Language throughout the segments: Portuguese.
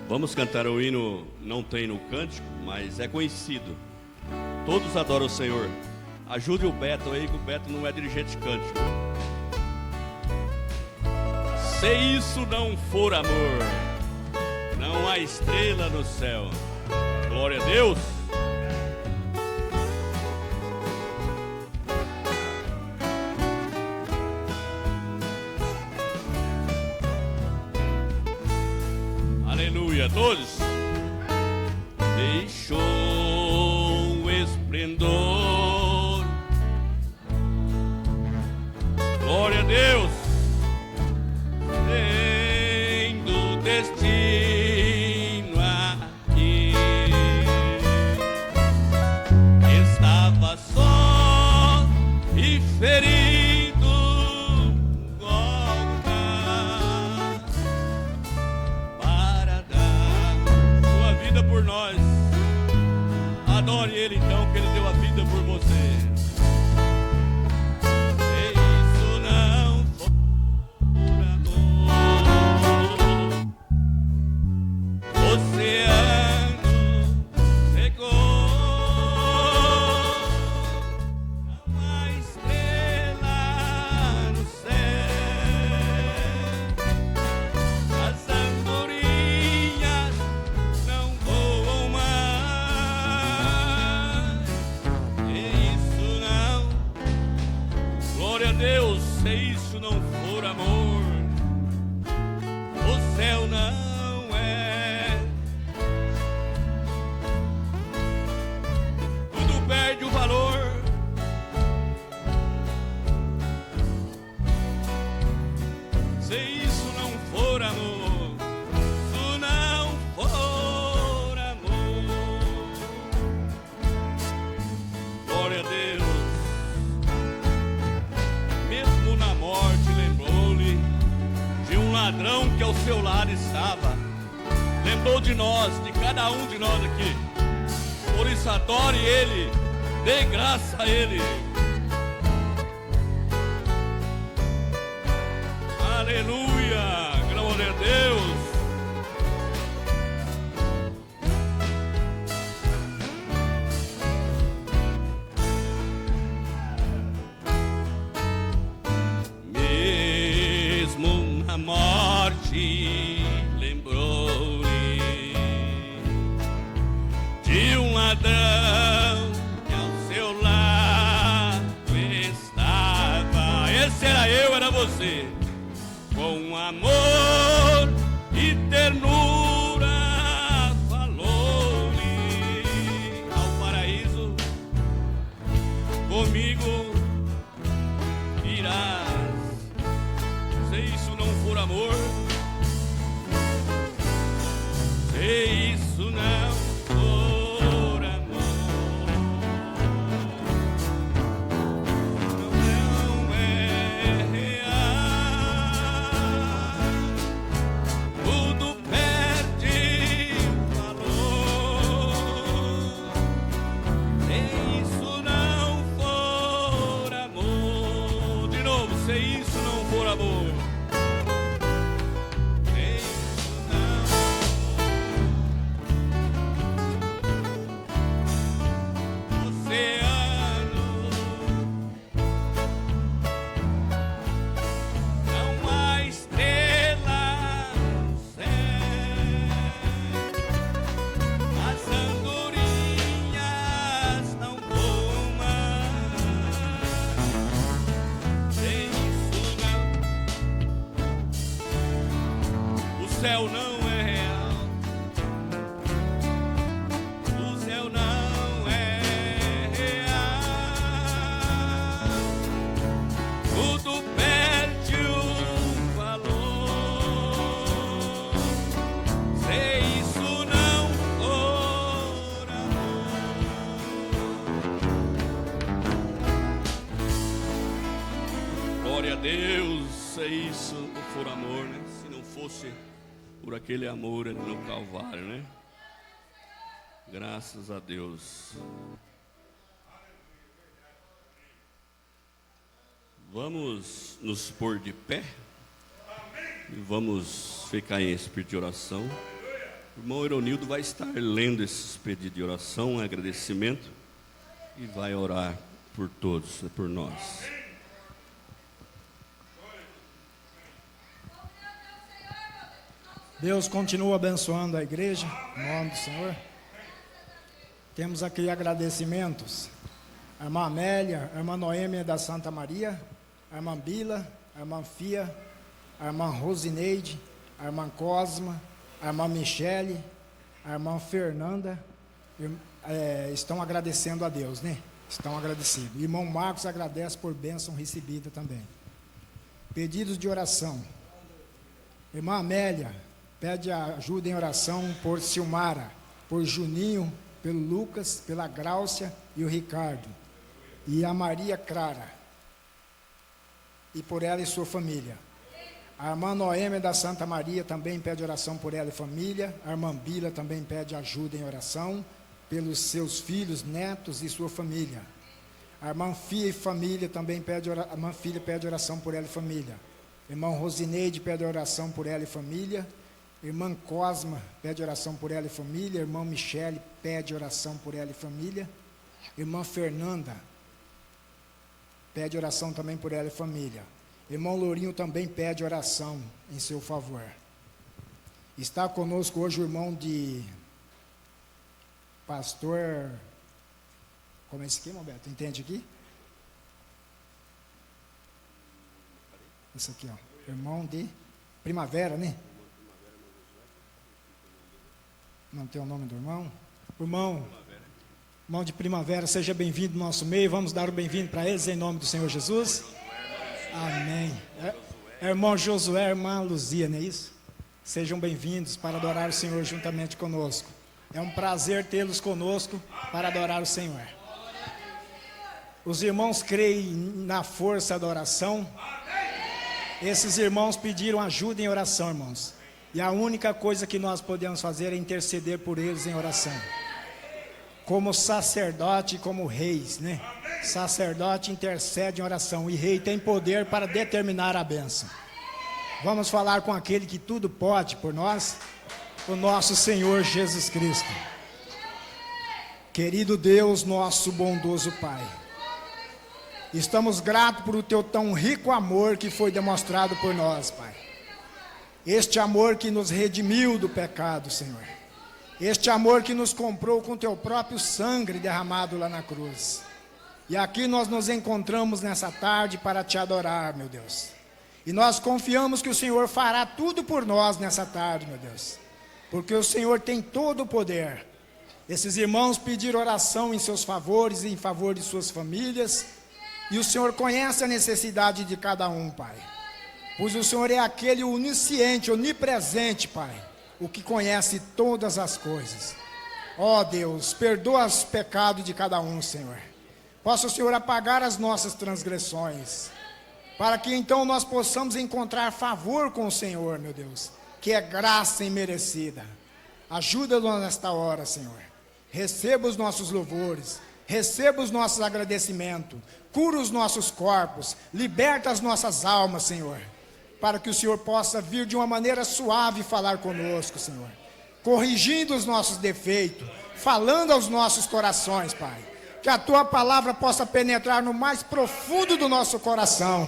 Vamos cantar o hino, não tem no cântico, mas é conhecido. Todos adoram o Senhor. Ajude o Beto aí, que o Beto não é dirigente de cântico. Se isso não for amor, não há estrela no céu. Glória a Deus. Aleluia, todos. Deixou o esplendor. Glória a Deus. Tendo destino aqui. Estava só e ferido. Por nós. Adore Ele então, que Ele deu a vida por você. Se isso não for amor, oceano secou, não há estrela no céu, as andorinhas não voam mais. E isso não, glória a Deus, se isso não for amor, o céu não é. Tudo perde o valor. Se isso não for amor, se não for amor, glória a Deus. Mesmo na morte lembrou-lhe de um ladrão que ao seu lado estava. Lembrou de nós, de cada um de nós aqui. Por isso adore Ele, dê graça a Ele. Aleluia, glória a Deus. Mesmo na morte lembrou-lhe de um ladrão que ao seu lado estava. Esse era eu, era você. Com amor e ternura falou-lhe: ao paraíso comigo irás. Se isso não for amor, se isso não for amor, não é real. Tudo perde valor. Se isso não for amor, de novo, se isso não for amor, se isso não, oceano, não há estrela no céu, as andorinhas não voam mais. Se isso não, o céu não é real. O céu não é real. Tudo perde o valor. Se isso não for amor. Glória a Deus, se isso não for amor, né? Se não fosse por aquele amor ali no Calvário, né? Graças a Deus. Vamos nos pôr de pé e vamos ficar em espírito de oração. O irmão Eronildo vai estar lendo esses pedidos de oração, agradecimento, e vai orar por todos, por nós. Deus continua abençoando a igreja, em nome do Senhor. Temos aqui agradecimentos. A irmã Amélia, a irmã Noêmia da Santa Maria, a irmã Bila, a irmã Fia, a irmã Rosineide, a irmã Cosma, a irmã Michele, a irmã Fernanda, estão agradecendo a Deus, né? Estão agradecidos. O irmão Marcos agradece por bênção recebida também. Pedidos de oração. Irmã Amélia pede ajuda em oração por Silmara, por Juninho, pelo Lucas, pela Gráucia e o Ricardo. E a Maria Clara. E por ela e sua família. A irmã Noêmia da Santa Maria também pede oração por ela e família. A irmã Bila também pede ajuda em oração pelos seus filhos, netos e sua família. A irmã Fia e família também pede oração. A irmã Filha pede oração por ela e família. Irmão Rosineide pede oração por ela e família. Irmã Cosma pede oração por ela e família. Irmão Michele pede oração por ela e família. Irmã Fernanda pede oração também por ela e família. Irmão Lourinho também pede oração em seu favor. Está conosco hoje o irmão de pastor... Como é esse aqui, Roberto? Entende aqui? Esse aqui, ó. Irmão de Primavera, né? Não tem o nome do irmão? Irmão de Primavera, seja bem-vindo no nosso meio. Vamos dar o bem-vindo para eles em nome do Senhor Jesus. Amém. Irmão Josué, irmã Luzia, não é isso? Sejam bem-vindos para adorar o Senhor juntamente conosco. É um prazer tê-los conosco para adorar o Senhor. Os irmãos creem na força da oração. Esses irmãos pediram ajuda em oração, irmãos. E a única coisa que nós podemos fazer é interceder por eles em oração. Como sacerdote e como reis, né? Sacerdote intercede em oração e rei tem poder para determinar a bênção. Vamos falar com aquele que tudo pode por nós, o nosso Senhor Jesus Cristo. Querido Deus, nosso bondoso Pai, estamos gratos por o teu tão rico amor que foi demonstrado por nós, Pai. Este amor que nos redimiu do pecado, Senhor. Este amor que nos comprou com teu próprio sangue derramado lá na cruz. E aqui nós nos encontramos nessa tarde para te adorar, meu Deus. E nós confiamos que o Senhor fará tudo por nós nessa tarde, meu Deus. Porque o Senhor tem todo o poder. Esses irmãos pediram oração em seus favores e em favor de suas famílias. E o Senhor conhece a necessidade de cada um, Pai. Pois o Senhor é aquele onisciente, onipresente, Pai, o que conhece todas as coisas. Ó Deus, perdoa os pecados de cada um, Senhor. Possa o Senhor apagar as nossas transgressões, para que então nós possamos encontrar favor com o Senhor, meu Deus, que é graça imerecida. Ajuda-nos nesta hora, Senhor. Receba os nossos louvores, receba os nossos agradecimentos, cura os nossos corpos, liberta as nossas almas, Senhor, para que o Senhor possa vir de uma maneira suave falar conosco, Senhor, corrigindo os nossos defeitos, falando aos nossos corações, Pai, que a Tua palavra possa penetrar no mais profundo do nosso coração,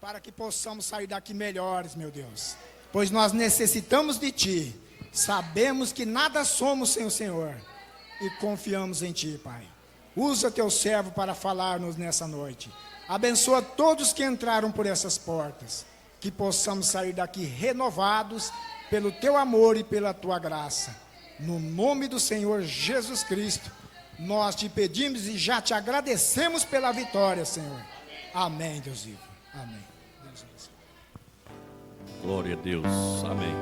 para que possamos sair daqui melhores, meu Deus, pois nós necessitamos de Ti, sabemos que nada somos sem o Senhor, e confiamos em Ti, Pai. Usa Teu servo para falar-nos nessa noite, abençoa todos que entraram por essas portas, que possamos sair daqui renovados pelo Teu amor e pela Tua graça. No nome do Senhor Jesus Cristo, nós te pedimos e já te agradecemos pela vitória, Senhor. Amém, Deus vivo. Amém. Deus abençoe. Glória a Deus. Amém.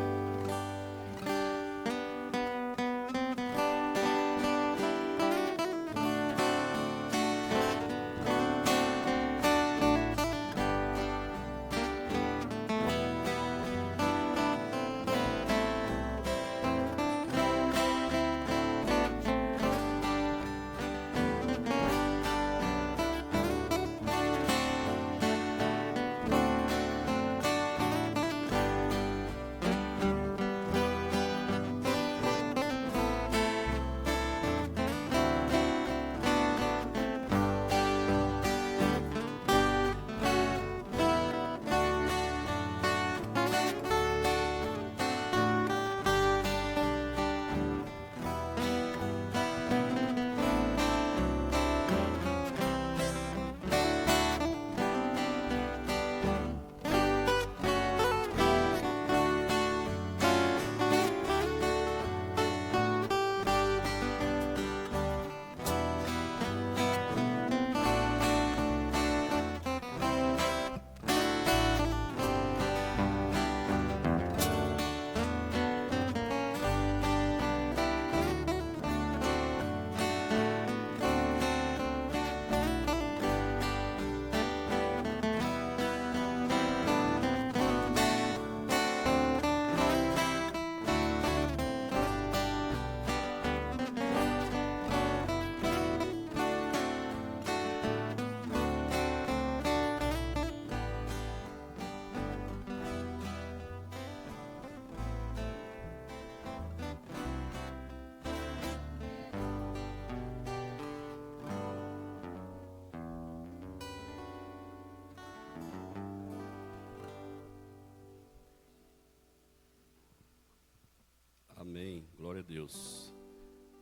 Glória a Deus.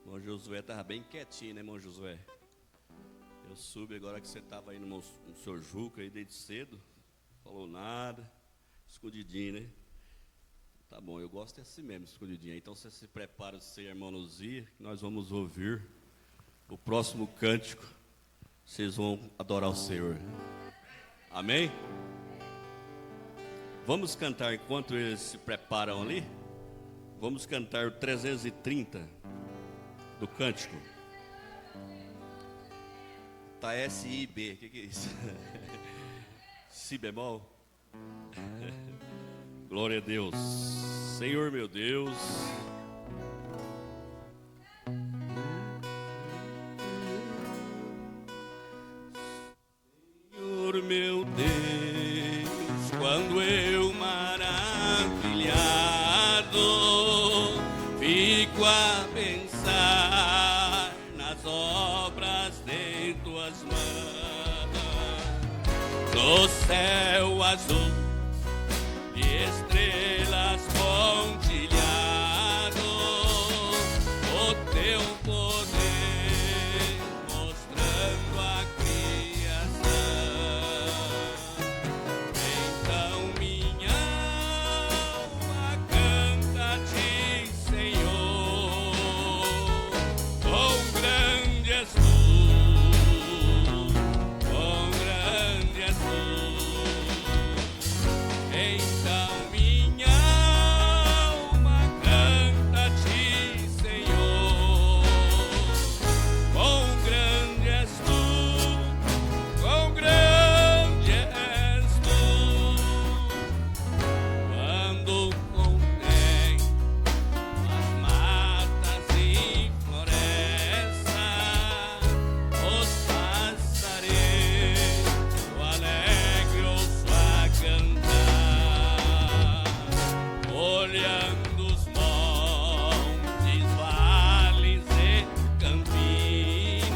Irmão Josué estava bem quietinho, né, irmão Josué? Eu soube agora que você estava aí no seu Juca aí desde cedo. Falou nada. Escondidinho, né? Tá bom, eu gosto assim mesmo, escondidinho. Então você se prepara, você, irmão Luzia, que nós vamos ouvir o próximo cântico. Vocês vão adorar o Senhor. Amém? Vamos cantar enquanto eles se preparam ali. Vamos cantar o 330 do cântico. Tá S-I-B, o que é isso? Si bemol. Glória a Deus. Senhor meu Deus. Senhor meu Deus, quando eu maravilhado fico a pensar nas obras de tuas mãos, no céu azul de estrelas pontilhado, o teu poder mostrando a criação. Então minha alma canta-te, Senhor, quão grande és tu, quão grande és tu. Então minha alma canta-te, Senhor, quão grande és tu, quão grande és tu. Quando contém as matas e florestas, os passarinhos alegre ouço a cantar, olhando os montes, vales e campinas,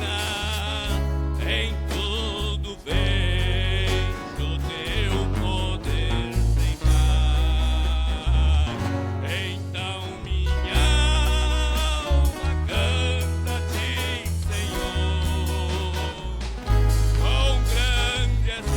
em tudo vejo teu poder sem par. Então minha alma canta-te, Senhor, quão grande és tu.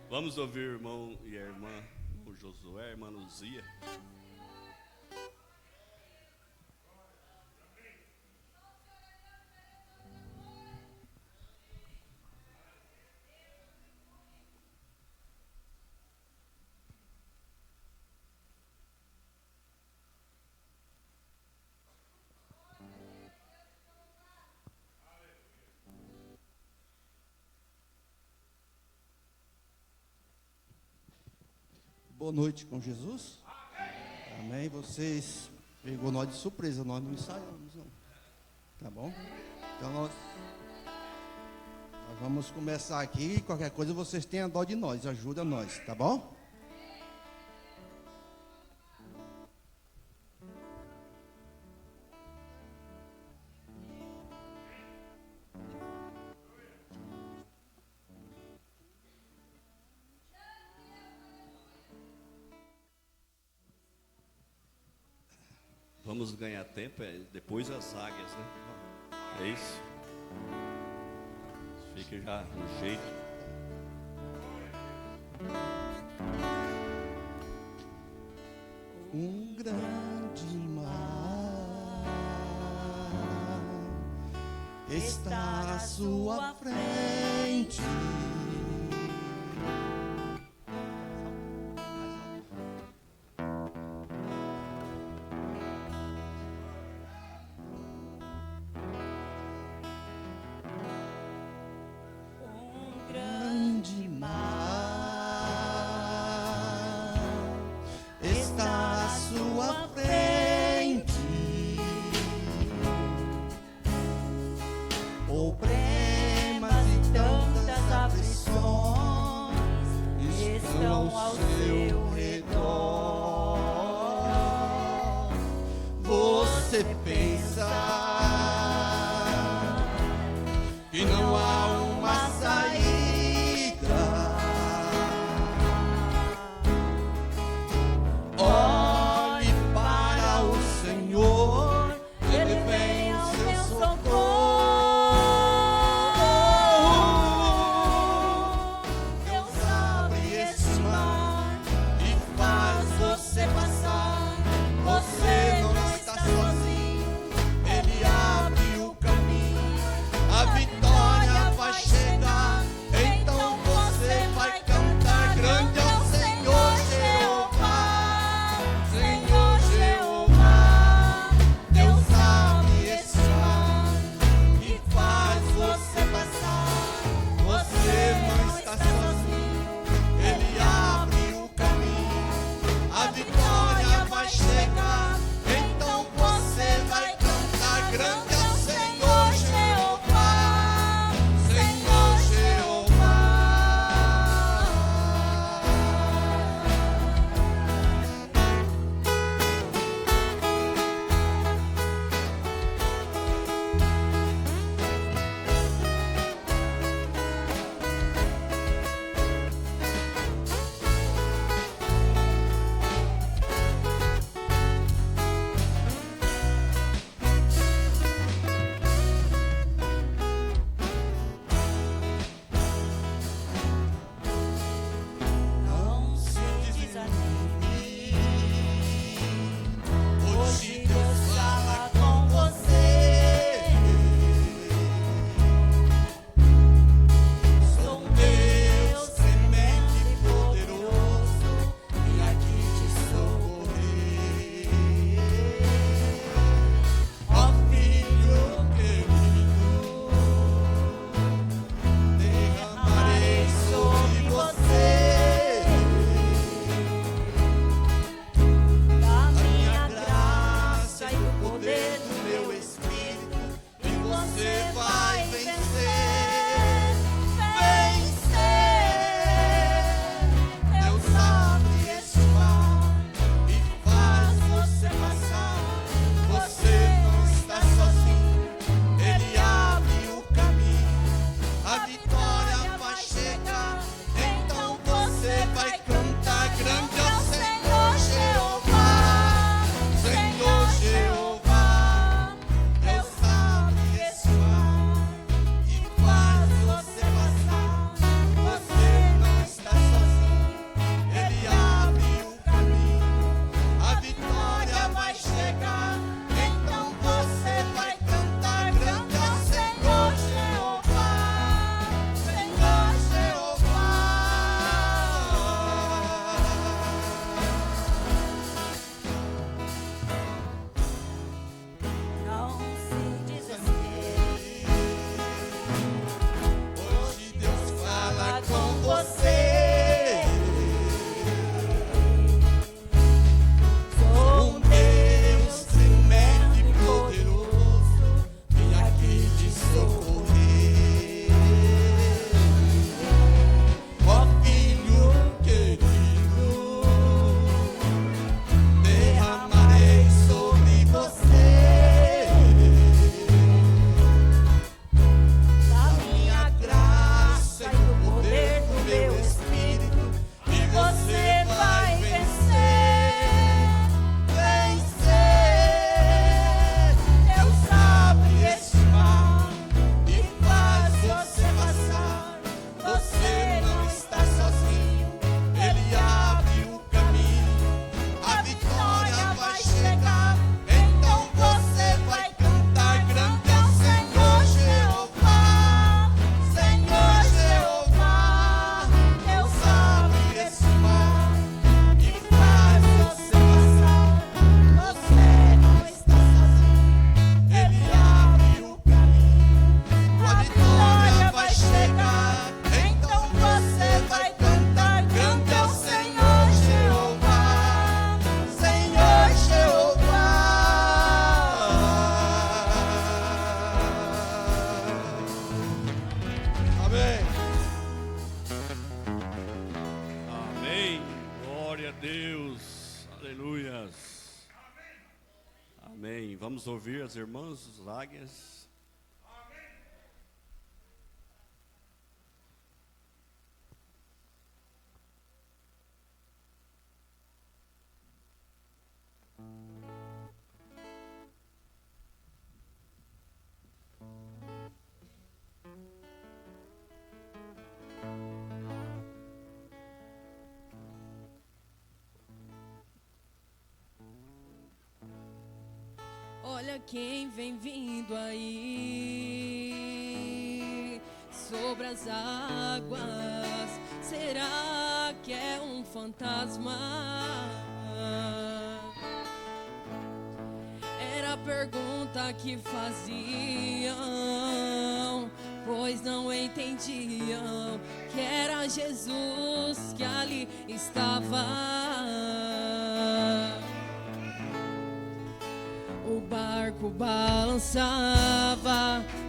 Vamos ouvir o irmão e a irmã, o Josué, a irmã Luzia. Boa noite com Jesus. Amém. Vocês pegou nós de surpresa, nós não ensaiamos, não. Tá bom? Então nós vamos começar aqui. Qualquer coisa vocês tenham dó de nós, ajuda nós, tá bom? Vamos ganhar tempo, depois as águias, né? É isso? Fique já no jeito. Um grande mar está à sua frente. Deus, aleluias. Amém. Vamos ouvir as irmãs dos águias. Olha quem vem vindo aí sobre as águas. Será que é um fantasma? Era a pergunta que faziam, pois não entendiam que era Jesus que ali estava. O barco balançava,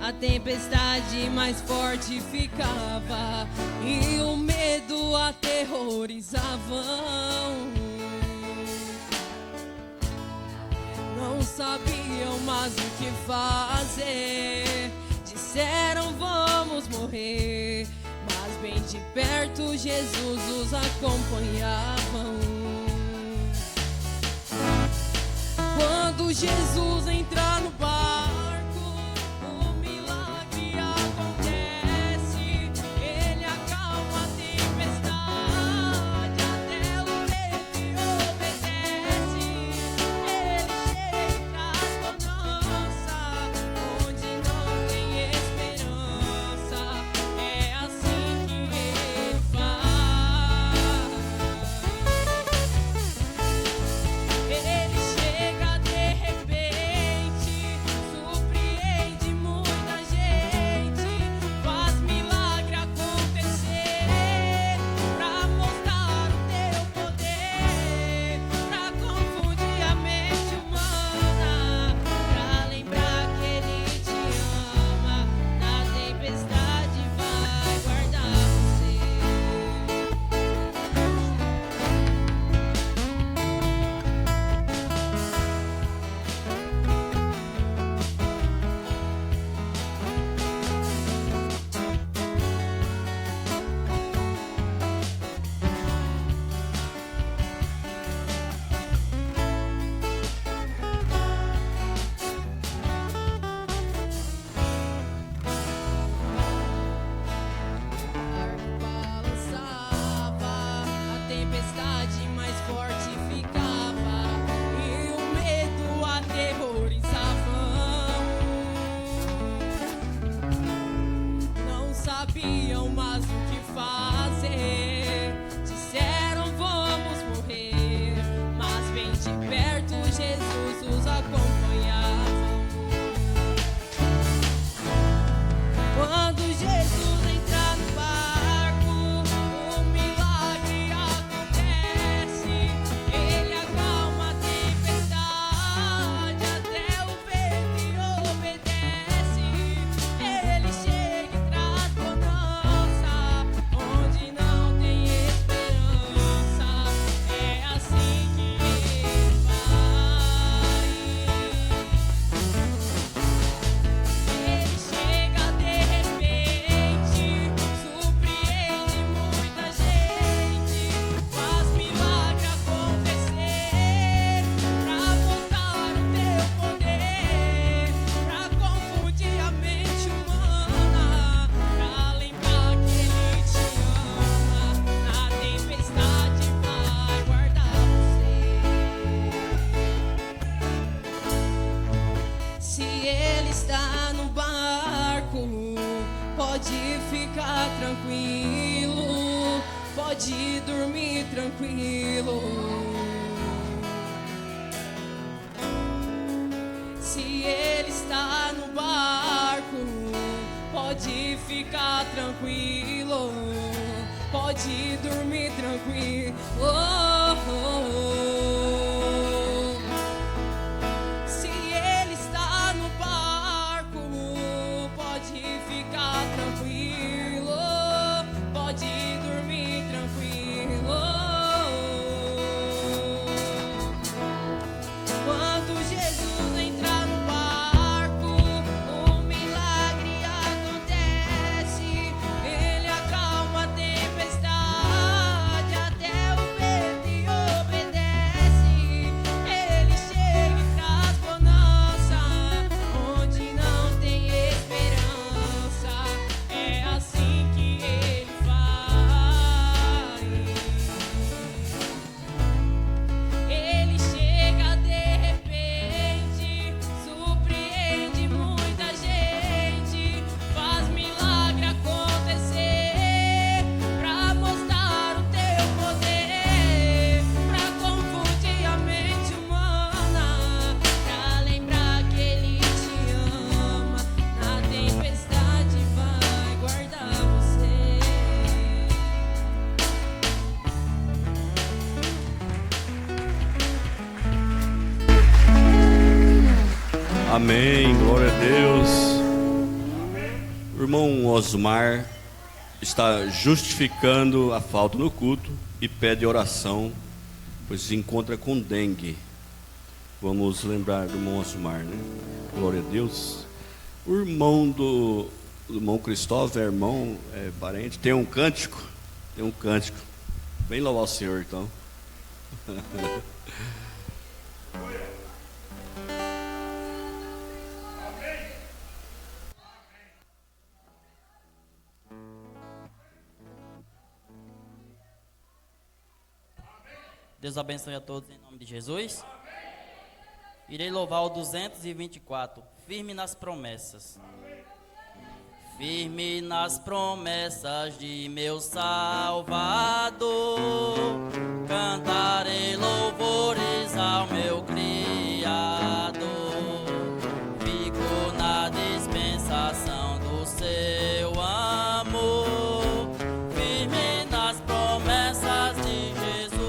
a tempestade mais forte ficava e o medo aterrorizava. Não sabiam mais o que fazer, disseram vamos morrer, mas bem de perto Jesus os acompanhava. Quando Jesus entra no barco, o milagre acontece. Ele acalma a tempestade, até o vento obedece. Ele chega e traz bonança, onde não tem esperança. É assim que ele faz. Ele chega de repente, surpreende muita gente, faz milagre acontecer, pra mostrar o teu poder, pra confundir a mente humana, pra lembrar que Ele te ama, na tempestade vai guardar você. Balançava, a tempestade mais forte ficava e o medo aterrorizava. Não sabiam mais o que fazer, disseram vamos morrer, mas bem de perto Jesus os acompanhava. Quando Jesus entra no barco, o milagre acontece. Ele acalma a tempestade, até o vento obedece. Ele chega e traz bonança, onde não tem esperança. É assim que ele faz. Ele chega de repente, surpreende muita gente, faz milagre acontecer, pra mostrar o teu poder, pra confundir a mente humana, pra lembrar que Ele te ama, na tempestade vai guardar você. Se Ele está no barco, pode ficar tranquilo, pode dormir tranquilo. Se Ele está no barco, pode ficar tranquilo, pode dormir tranquilo. Se Ele está no barco, pode ficar tranquilo, pode dormir tranquilo. Amém, glória a Deus. O irmão Osmar está justificando a falta no culto e pede oração, pois se encontra com dengue. Vamos lembrar do irmão Osmar, né? Glória a Deus. O irmão do irmão Cristóvão, irmão, parente, tem um cântico. Vem louvar o Senhor, então. Deus abençoe a todos em nome de Jesus. Irei louvar o 224, firme nas promessas. Firme nas promessas de meu Salvador, cantarei louvores ao meu Criador. Fico na dispensação do seu amor, firme nas promessas de Jesus.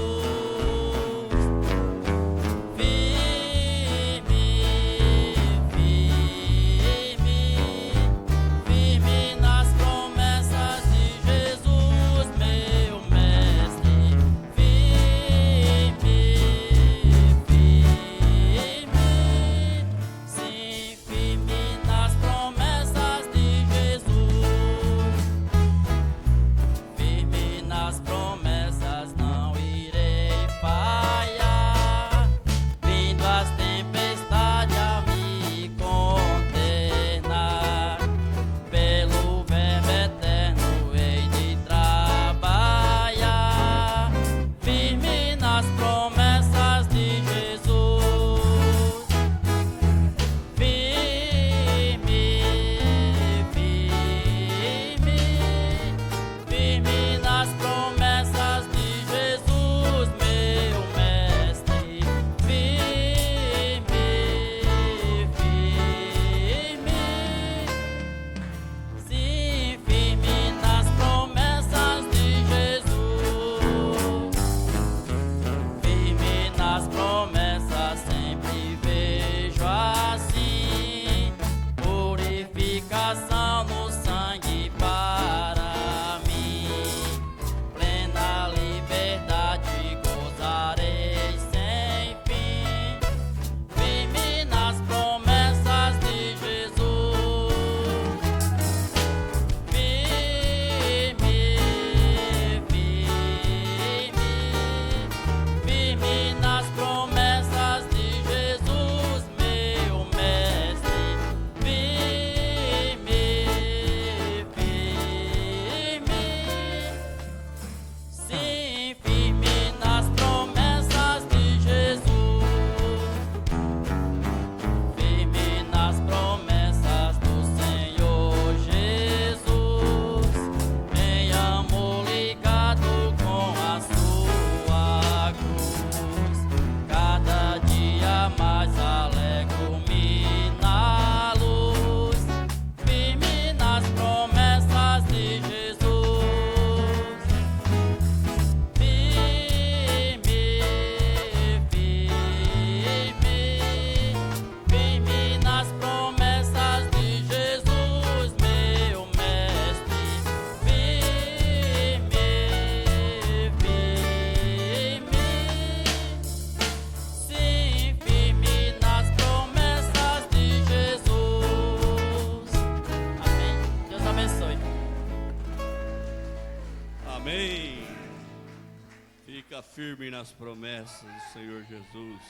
Firme nas promessas do Senhor Jesus.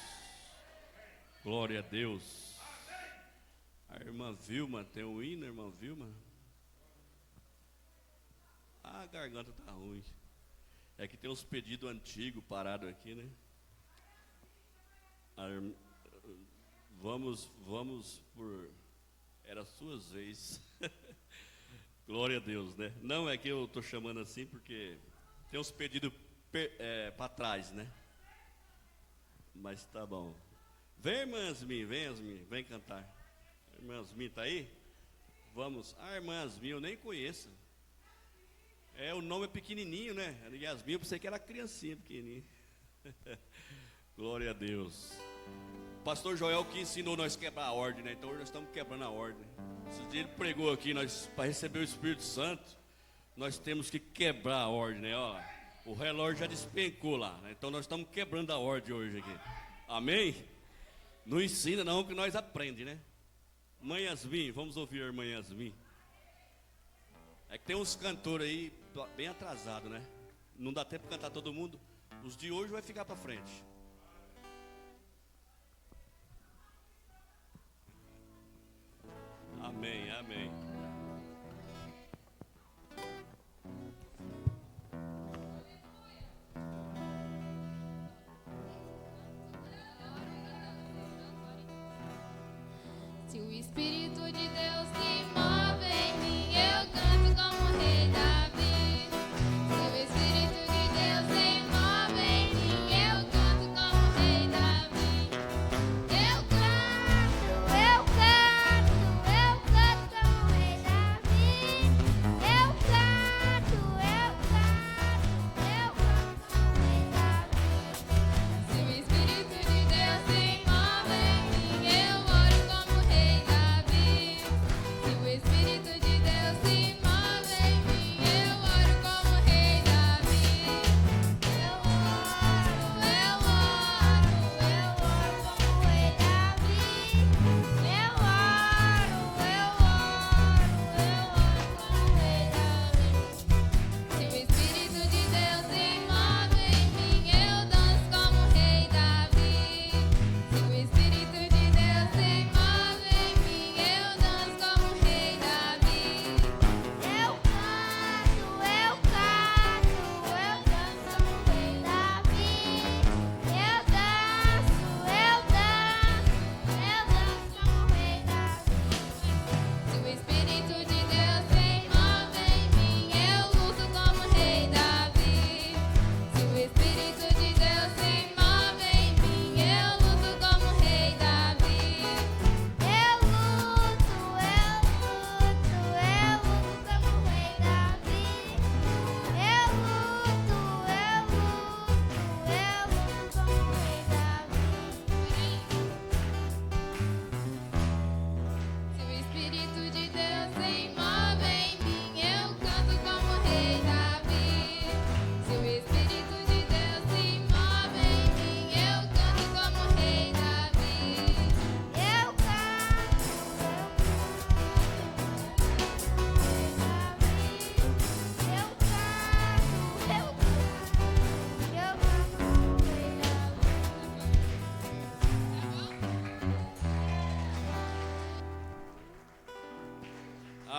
Glória a Deus. A irmã Vilma, tem um hino, irmã Vilma? A garganta tá ruim. É que tem uns pedidos antigos parados aqui, né? Vamos por... Era suas vezes. Glória a Deus, né? Não é que eu estou chamando assim porque tem uns pedidos para trás, né? Mas tá bom. Vem, irmã Asmin, vem cantar. Irmã Asmin tá aí? Vamos. A irmã Asmin eu nem conheço. O nome é pequenininho, né? Yasmin, eu pensei que era criancinha pequenininha. Glória a Deus. pastor Joel que ensinou nós a quebrar a ordem, né? Então hoje nós estamos quebrando a ordem. Esse dia ele pregou aqui, nós, para receber o Espírito Santo, nós temos que quebrar a ordem, né? Ó, o relógio já despencou lá, né? Então nós estamos quebrando a ordem hoje aqui. Amém? Não ensina não, que nós aprendemos, né? Mãe Yasmin, vamos ouvir a irmã Yasmin. É que tem uns cantores aí bem atrasados, né? Não dá tempo de cantar todo mundo. Os de hoje vai ficar para frente. Amém, amém. Se o Espírito de Deus se move em mim, eu canto como Rei Davi. Se o Espírito de Deus se move em mim, eu canto como Rei Davi. Eu canto como Rei Davi. Eu canto como Rei Davi. Se o Espírito de Deus se move em mim, eu oro como Rei Davi. Se o Espírito de Deus se move em mim, eu oro como Rei Davi. Eu oro como Rei Davi. Eu oro como Rei Davi. Se o Espírito de Deus se move em mim, eu danço como Rei Davi. Se o Espírito de Deus se move em mim, eu danço como Rei Davi. Eu canto como Rei Davi. Eu danço como Rei Davi. Se o Espírito de Deus se move em mim, eu luto como Rei Davi. Se o Espírito de Deus se move em mim, eu luto como Rei Davi. Eu luto como Rei Davi. Eu luto como Rei Davi. Se o Espírito de Deus se move em mim, eu canto como Rei Davi. Se o Espírito de Deus se move em mim, eu canto como Rei Davi. Eu canto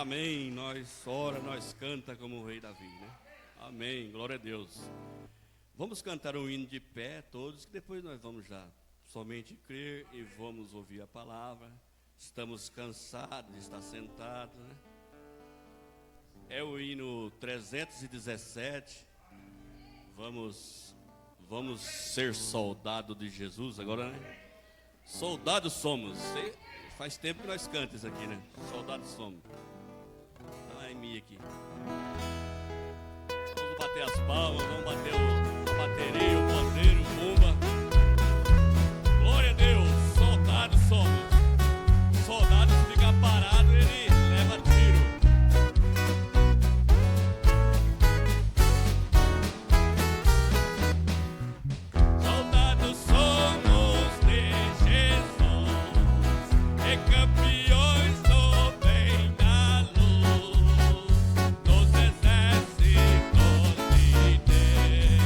Amém, nós ora, nós canta como o Rei Davi, né? Amém, glória a Deus. Vamos cantar um hino de pé todos, que depois nós vamos já somente crer e vamos ouvir a palavra. Estamos cansados de estar sentados, né? É o hino 317. Vamos ser soldado de Jesus agora, né? Soldados somos. Faz tempo que nós cantamos isso aqui, né? Soldados somos. Olha em mim aqui. Vamos bater as palmas, vamos bater a bateria, o pandeiro, o bumba. Glória a Deus, soldados somos. Soldados fica parado, ele leva tiro. Soldados somos de Jesus, e campeões do bem da luz, nos exércitos de Deus.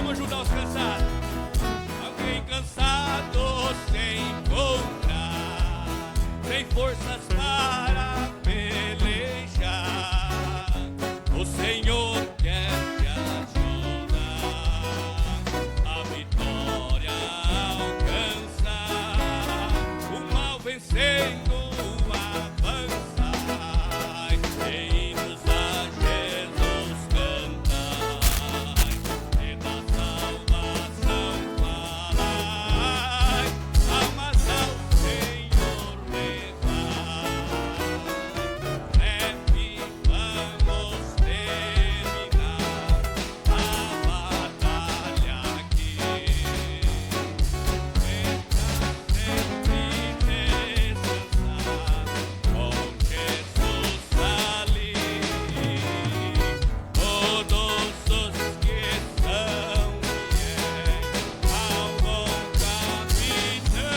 Vamos ajudar os cansados. Alguém cansado se encontra, sem forças para pelejar. O Senhor quer te ajudar, a vitória alcançar, o mal vencendo avançar. Hinos a Jesus cantai, e da salvação falai, almas ao Senhor levai. Leve, vamos terminar a batalha aqui. Sempre descansar com Jesus ali. Todos os que são fiéis ao bom capitão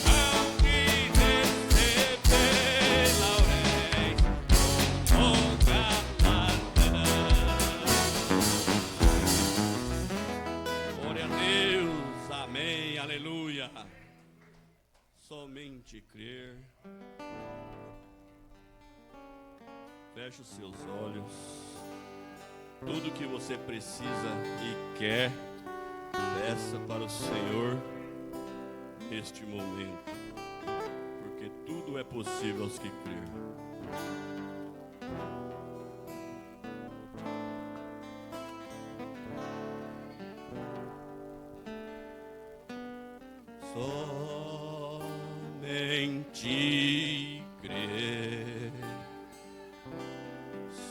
hão de receber lauréis com galardão. Glória a Deus, amém, aleluia. Somente crer. Feche os seus olhos. Tudo que você precisa e quer, peça para o Senhor neste momento, porque tudo é possível aos que crerem. Somente crer,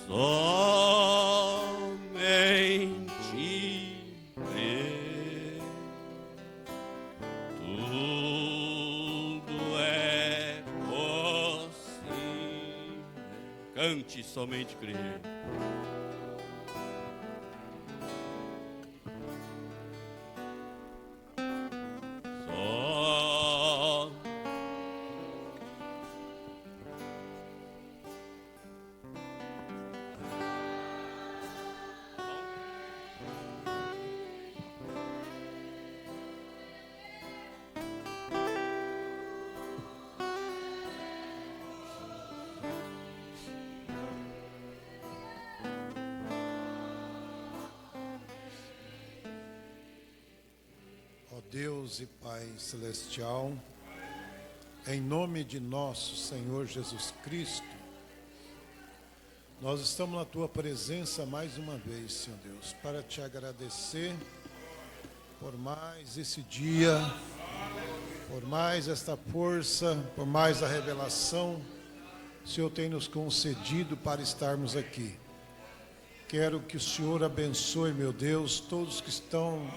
somente crer, tudo é possível. Cante somente crer. Só Ó Deus e Pai Celestial, em nome de nosso Senhor Jesus Cristo, nós estamos na Tua presença mais uma vez, Senhor Deus, para Te agradecer por mais esse dia, por mais esta força, por mais a revelação que o Senhor tem nos concedido para estarmos aqui. Quero que o Senhor abençoe, meu Deus, todos que estão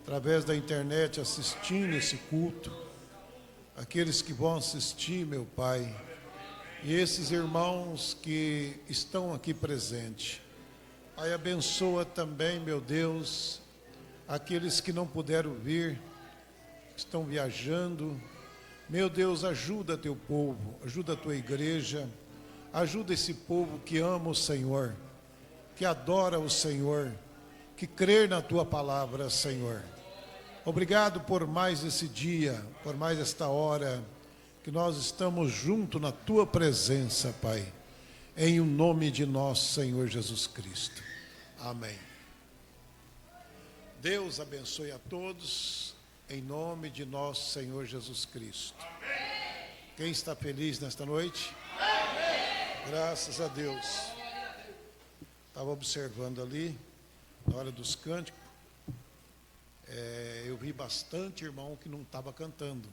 através da internet assistindo esse culto, aqueles que vão assistir, meu Pai, e esses irmãos que estão aqui presentes. Pai, abençoa também, meu Deus, aqueles que não puderam vir, que estão viajando. Meu Deus, ajuda teu povo, ajuda a tua igreja, ajuda esse povo que ama o Senhor, que adora o Senhor, que crê na tua palavra, Senhor. Obrigado por mais esse dia, por mais esta hora, que nós estamos juntos na tua presença, Pai, em o nome de nosso Senhor Jesus Cristo. Amém. Deus abençoe a todos, em nome de nosso Senhor Jesus Cristo. Amém. Quem está feliz nesta noite? Amém. Graças a Deus. Estava observando ali, na hora dos cânticos, eu vi bastante irmão que não estava cantando.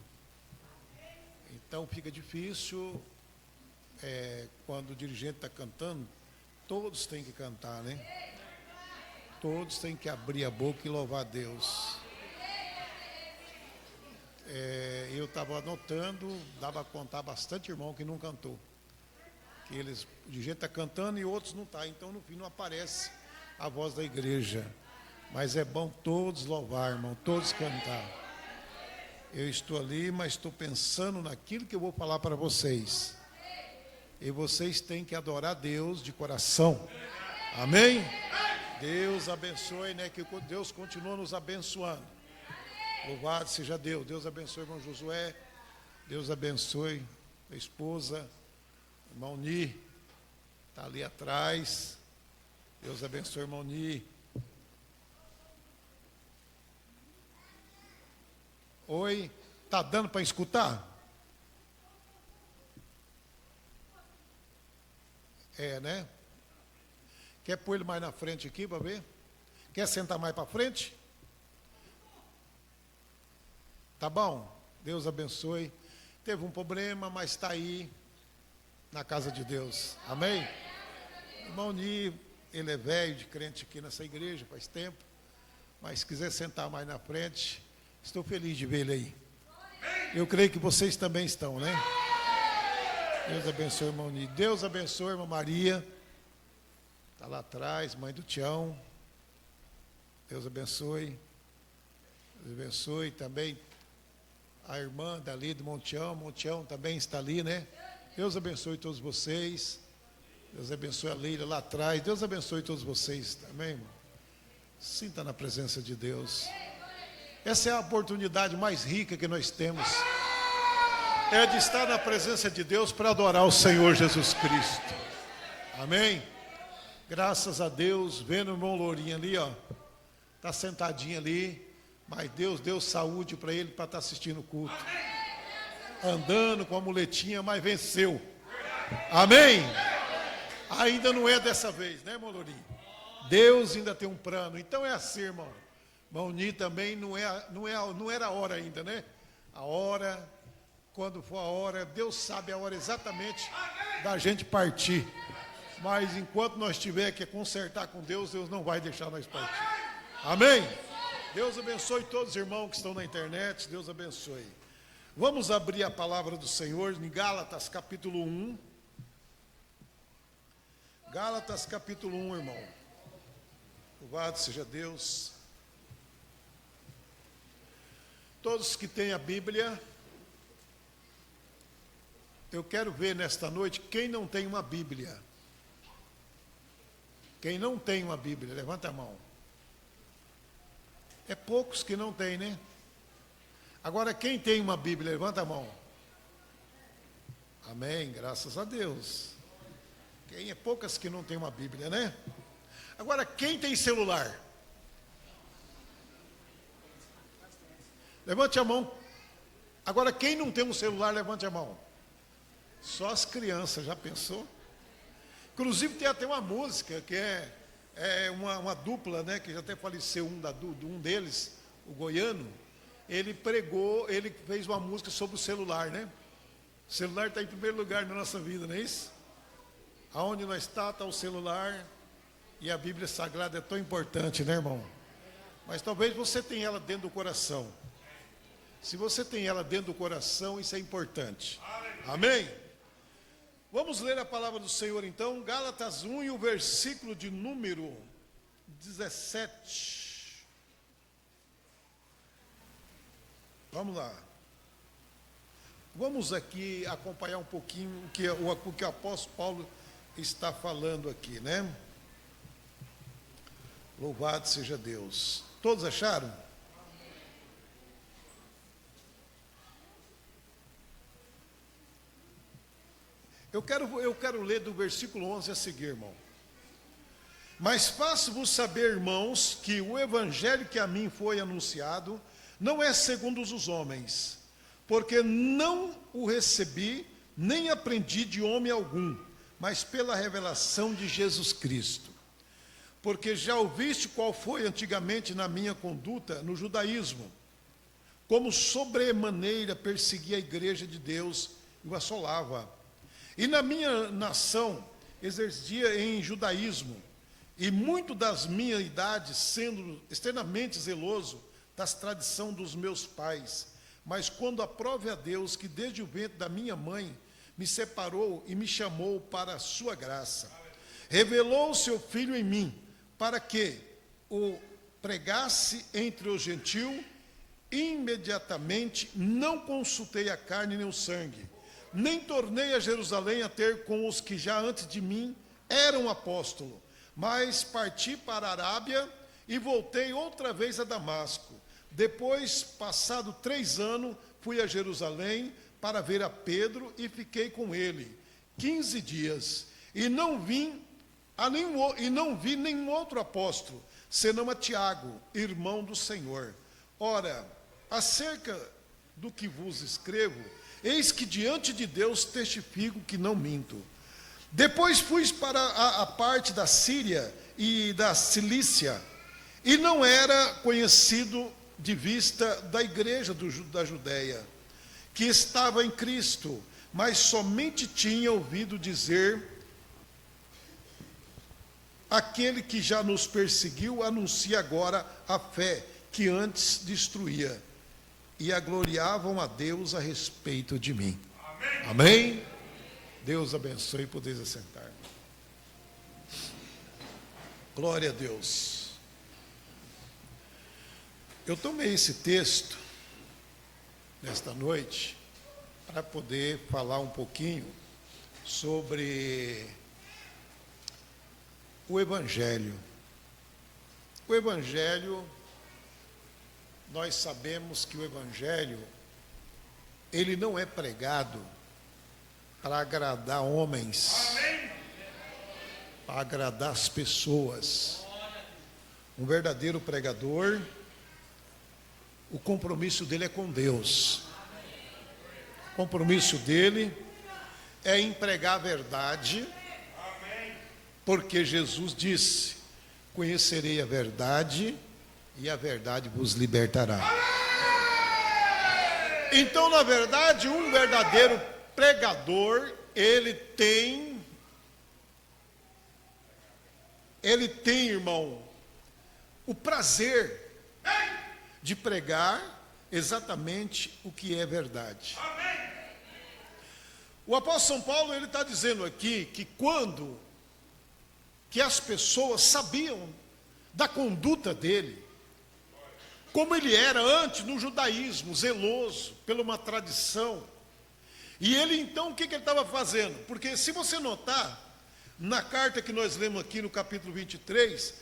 Então fica difícil, quando o dirigente está cantando, todos têm que cantar, né? Todos têm que abrir a boca e louvar a Deus. Eu estava anotando, dava a contar bastante irmão que não cantou. Que eles, o dirigente está cantando e outros não estão, então no fim não aparece a voz da igreja. Mas é bom todos louvar, irmão, todos cantar. Eu estou ali, mas estou pensando naquilo que eu vou falar para vocês. E vocês têm que adorar Deus de coração. Amém? Deus abençoe, né? Que Deus continua nos abençoando. Louvado seja Deus. Deus abençoe, irmão Josué. Deus abençoe a esposa, irmão Ni, está ali atrás. Deus abençoe, irmão Ni. Oi, tá dando para escutar? É, né? Quer pôr ele mais na frente aqui para ver? Quer sentar mais para frente? Tá bom? Deus abençoe. Teve um problema, mas está aí na casa de Deus. Amém? Irmão Ni, ele é velho de crente aqui nessa igreja faz tempo, mas se quiser sentar mais na frente, estou feliz de ver ele aí. Eu creio que vocês também estão, né? Deus abençoe, irmão Ni. Deus abençoe, irmã Maria. Está lá atrás, mãe do Tião. Deus abençoe. Deus abençoe também a irmã dali do Montião. Montião também está ali, né? Deus abençoe todos vocês. Deus abençoe a Leila lá atrás. Deus abençoe todos vocês também, irmão. Sinta na presença de Deus. Essa é a oportunidade mais rica que nós temos. É de estar na presença de Deus para adorar o Senhor Jesus Cristo. Amém? Graças a Deus, vendo o irmão Lourinho ali, ó. Está sentadinho ali, mas Deus deu saúde para ele para estar assistindo o culto. Andando com a muletinha, mas venceu. Amém? Ainda não é dessa vez, né, irmão Lourinho? Deus ainda tem um plano. Então é assim, irmão. Irmão Ni também não era a hora ainda, né? A hora, quando for a hora, Deus sabe a hora exatamente da gente partir. Mas enquanto nós tiver que consertar com Deus, Deus não vai deixar nós partir. Amém? Deus abençoe todos os irmãos que estão na internet. Deus abençoe. Vamos abrir a palavra do Senhor em Gálatas capítulo 1. Gálatas capítulo 1, irmão. Louvado seja Deus. Todos que têm a Bíblia, eu quero ver nesta noite quem não tem uma Bíblia. Quem não tem uma Bíblia, levanta a mão. É poucos que não tem, né? Agora, quem tem uma Bíblia, levanta a mão. Amém, graças a Deus. É poucas que não tem uma Bíblia, né? Agora, quem tem celular? Levante a mão. Agora, quem não tem um celular, levante a mão. Só as crianças, já pensou? Inclusive, tem até uma música que é uma dupla, né? Que já até faleceu um deles, o goiano. Ele fez uma música sobre o celular, né? O celular está em primeiro lugar na nossa vida, não é isso? Aonde nós está o celular. E a Bíblia Sagrada é tão importante, né, irmão? Mas talvez você tenha ela dentro do coração. Se você tem ela dentro do coração, isso é importante. Amém? Vamos ler a palavra do Senhor então, Gálatas 1 e o versículo de número 17. Vamos lá. Vamos aqui acompanhar um pouquinho o que o apóstolo Paulo está falando aqui, né? Louvado seja Deus. Todos acharam? Eu quero ler do versículo 11 a seguir, irmão. Mas faço-vos saber, irmãos, que o evangelho que a mim foi anunciado não é segundo os homens, porque não o recebi, nem aprendi de homem algum, mas pela revelação de Jesus Cristo. Porque já ouviste qual foi antigamente na minha conduta no judaísmo, como sobremaneira persegui a igreja de Deus e o assolava. E na minha nação exercia em judaísmo, e muito das minhas idades, sendo extremamente zeloso das tradições dos meus pais. Mas quando aprove a Deus, que desde o ventre da minha mãe me separou e me chamou para a sua graça, revelou o seu Filho em mim, para que o pregasse entre os gentios, imediatamente não consultei a carne nem o sangue, nem tornei a Jerusalém a ter com os que já antes de mim eram apóstolos, Mas parti para a Arábia e voltei outra vez a Damasco. Depois, passado 3 anos, fui a Jerusalém para ver a Pedro e fiquei com ele 15 dias. E não vi nenhum outro apóstolo, senão a Tiago, irmão do Senhor. Ora, acerca do que vos escrevo, eis que diante de Deus testifico que não minto. Depois fui para a parte da Síria e da Cilícia, e não era conhecido de vista da igreja da Judéia, que estava em Cristo, mas somente tinha ouvido dizer: aquele que já nos perseguiu anuncia agora a fé que antes destruía, e agloriavam a Deus a respeito de mim. Amém? Amém? Deus abençoe, podeis assentar. Glória a Deus. Eu tomei esse texto nesta noite para poder falar um pouquinho sobre o Evangelho. O Evangelho, nós sabemos que o Evangelho, ele não é pregado para agradar homens, para agradar as pessoas. Um verdadeiro pregador, o compromisso dele é com Deus. O compromisso dele é em pregar a verdade, porque Jesus disse: conhecerei a verdade e a verdade vos libertará. Então, na verdade, um verdadeiro pregador, ele tem, irmão, o prazer de pregar exatamente o que é verdade. O apóstolo São Paulo, ele está dizendo aqui que quando que as pessoas sabiam da conduta dele, como ele era antes no judaísmo, zeloso pela uma tradição. E ele então, o que ele estava fazendo? Porque se você notar, na carta que nós lemos aqui no capítulo 23,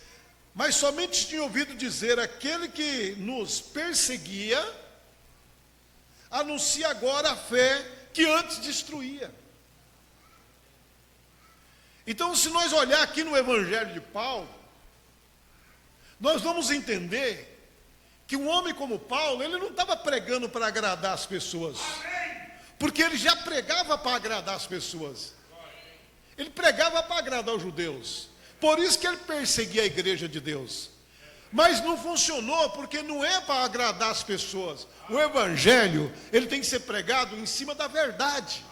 mas somente tinha ouvido dizer: aquele que nos perseguia, anuncia agora a fé que antes destruía. Então, se nós olhar aqui no Evangelho de Paulo, nós vamos entender que um homem como Paulo, ele não estava pregando para agradar as pessoas, porque ele já pregava para agradar as pessoas. Ele pregava para agradar os judeus. Por isso que ele perseguia a igreja de Deus. Mas não funcionou, porque não é para agradar as pessoas. O Evangelho, ele tem que ser pregado em cima da verdade.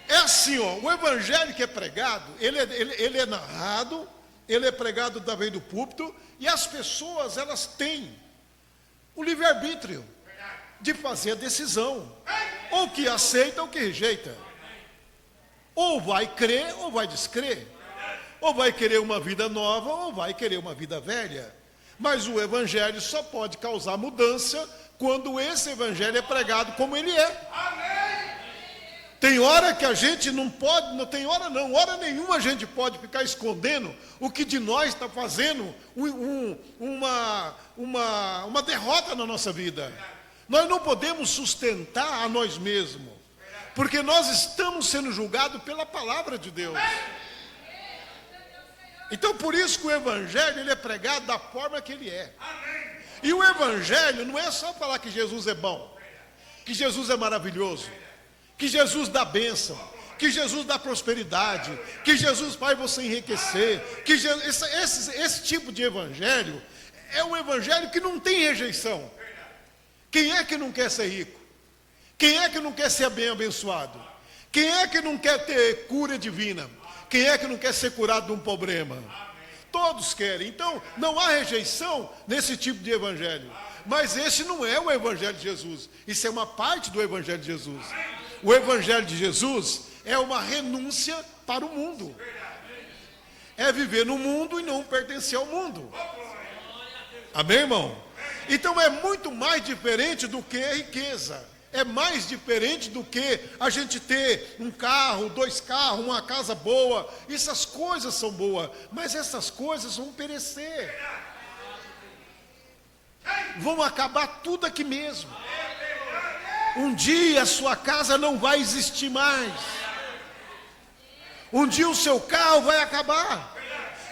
É assim, ó, o Evangelho que é pregado, ele é narrado, ele é pregado através do púlpito, e as pessoas, elas têm o livre-arbítrio de fazer a decisão, ou que aceita ou que rejeita, ou vai crer ou vai descrer, ou vai querer uma vida nova ou vai querer uma vida velha. Mas o Evangelho só pode causar mudança quando esse Evangelho é pregado como ele é. Tem hora que a gente não pode, não tem hora não, hora nenhuma a gente pode ficar escondendo o que de nós está fazendo uma derrota na nossa vida. Nós não podemos sustentar a nós mesmos, porque nós estamos sendo julgados pela palavra de Deus. Então, por isso que o Evangelho, ele é pregado da forma que ele é. E o Evangelho não é só falar que Jesus é bom, que Jesus é maravilhoso, que Jesus dá bênção, que Jesus dá prosperidade, que Jesus faz você enriquecer, que esse tipo de Evangelho é um Evangelho que não tem rejeição. Quem é que não quer ser rico? Quem é que não quer ser bem abençoado? Quem é que não quer ter cura divina? Quem é que não quer ser curado de um problema? Todos querem. Então, não há rejeição nesse tipo de evangelho. Mas esse não é o evangelho de Jesus. Isso é uma parte do evangelho de Jesus. O evangelho de Jesus é uma renúncia para o mundo. É viver no mundo e não pertencer ao mundo. Amém, irmão? Então é muito mais diferente do que a riqueza. é mais diferente do que a gente ter um carro, 2 carros, uma casa boa. Essas coisas são boas, mas essas coisas vão perecer. Vão acabar tudo aqui mesmo. Um dia a sua casa não vai existir mais. Um dia o seu carro vai acabar.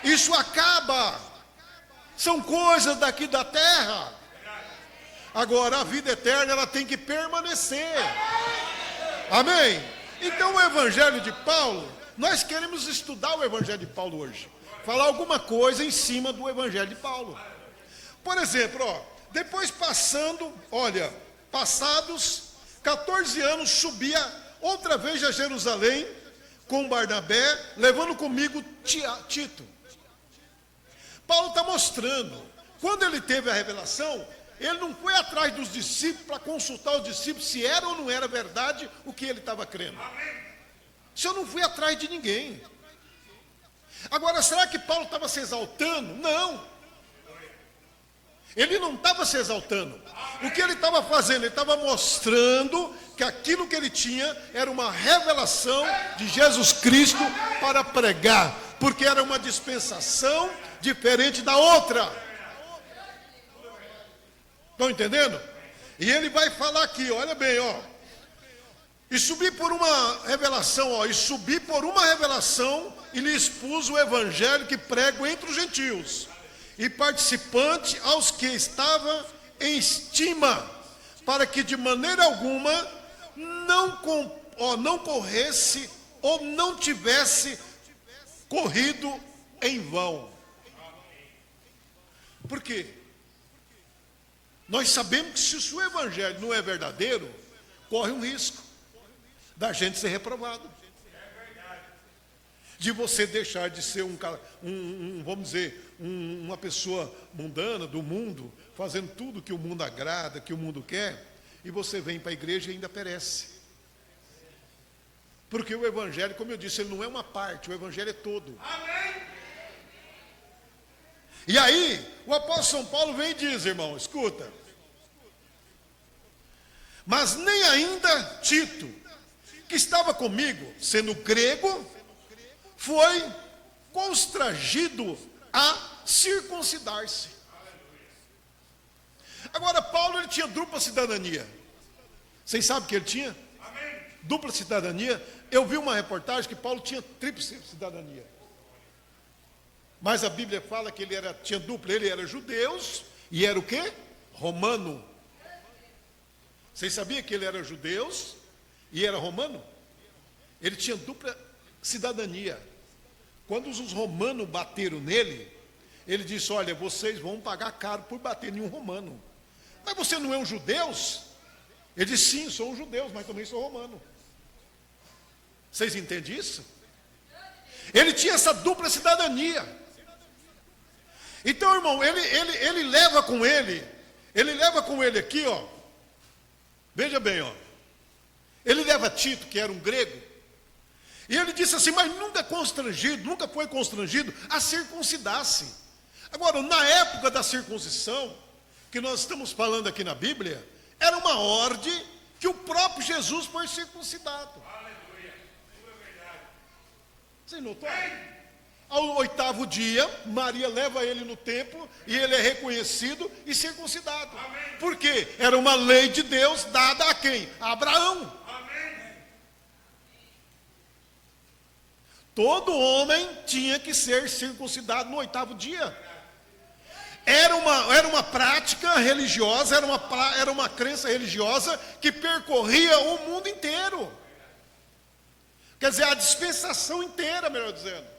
Isso acaba. São coisas daqui da terra. Agora a vida eterna, ela tem que permanecer. Amém? Então o evangelho de Paulo, nós queremos estudar o evangelho de Paulo hoje. Falar alguma coisa em cima do evangelho de Paulo. Por exemplo, depois passados 14 anos, subia outra vez a Jerusalém com Barnabé, levando comigo Tito. Paulo está mostrando, quando ele teve a revelação, ele não foi atrás dos discípulos para consultar os discípulos se era ou não era verdade o que ele estava crendo. Isso eu não fui atrás de ninguém. Agora, será que Paulo estava se exaltando? Não. Ele não estava se exaltando. O que ele estava fazendo? Ele estava mostrando que aquilo que ele tinha era uma revelação de Jesus Cristo para pregar, porque era uma dispensação diferente da outra. Estão entendendo? E ele vai falar aqui, olha bem, e subi por uma revelação, e lhe expus o evangelho que prego entre os gentios, e participante aos que estavam em estima, para que de maneira alguma não corresse ou não tivesse corrido em vão. Por quê? Nós sabemos que se o seu evangelho não é verdadeiro, corre um risco da gente ser reprovado. De você deixar de ser uma pessoa mundana, do mundo, fazendo tudo que o mundo agrada, que o mundo quer, e você vem para a igreja e ainda perece. Porque o evangelho, como eu disse, ele não é uma parte, o evangelho é todo. Amém? E aí, o apóstolo São Paulo vem e diz, irmão, escuta. Mas nem ainda Tito, que estava comigo, sendo grego, foi constrangido a circuncidar-se. Agora, Paulo, ele tinha dupla cidadania. Vocês sabem que ele tinha? Dupla cidadania. Eu vi uma reportagem que Paulo tinha tríplice cidadania. Mas a Bíblia fala que ele tinha dupla, ele era judeu e era o quê? Romano. Vocês sabiam que ele era judeu e era romano? Ele tinha dupla cidadania. Quando os romanos bateram nele, ele disse, olha, vocês vão pagar caro por bater em um romano. Mas você não é um judeu? Ele disse, sim, sou um judeu, mas também sou romano. Vocês entendem isso? Ele tinha essa dupla cidadania. Então, irmão, ele leva com ele aqui, veja bem, ele leva Tito, que era um grego, e ele disse assim, mas nunca foi constrangido a circuncidar-se. Agora, na época da circuncisão, que nós estamos falando aqui na Bíblia, era uma ordem que o próprio Jesus foi circuncidado. Você notou? Ao 8º dia, Maria leva ele no templo e ele é reconhecido e circuncidado. Amém. Por quê? Era uma lei de Deus dada a quem? A Abraão. Amém. Todo homem tinha que ser circuncidado no 8º dia. Era uma prática religiosa, era uma crença religiosa que percorria o mundo inteiro. Quer dizer, a dispensação inteira, melhor dizendo.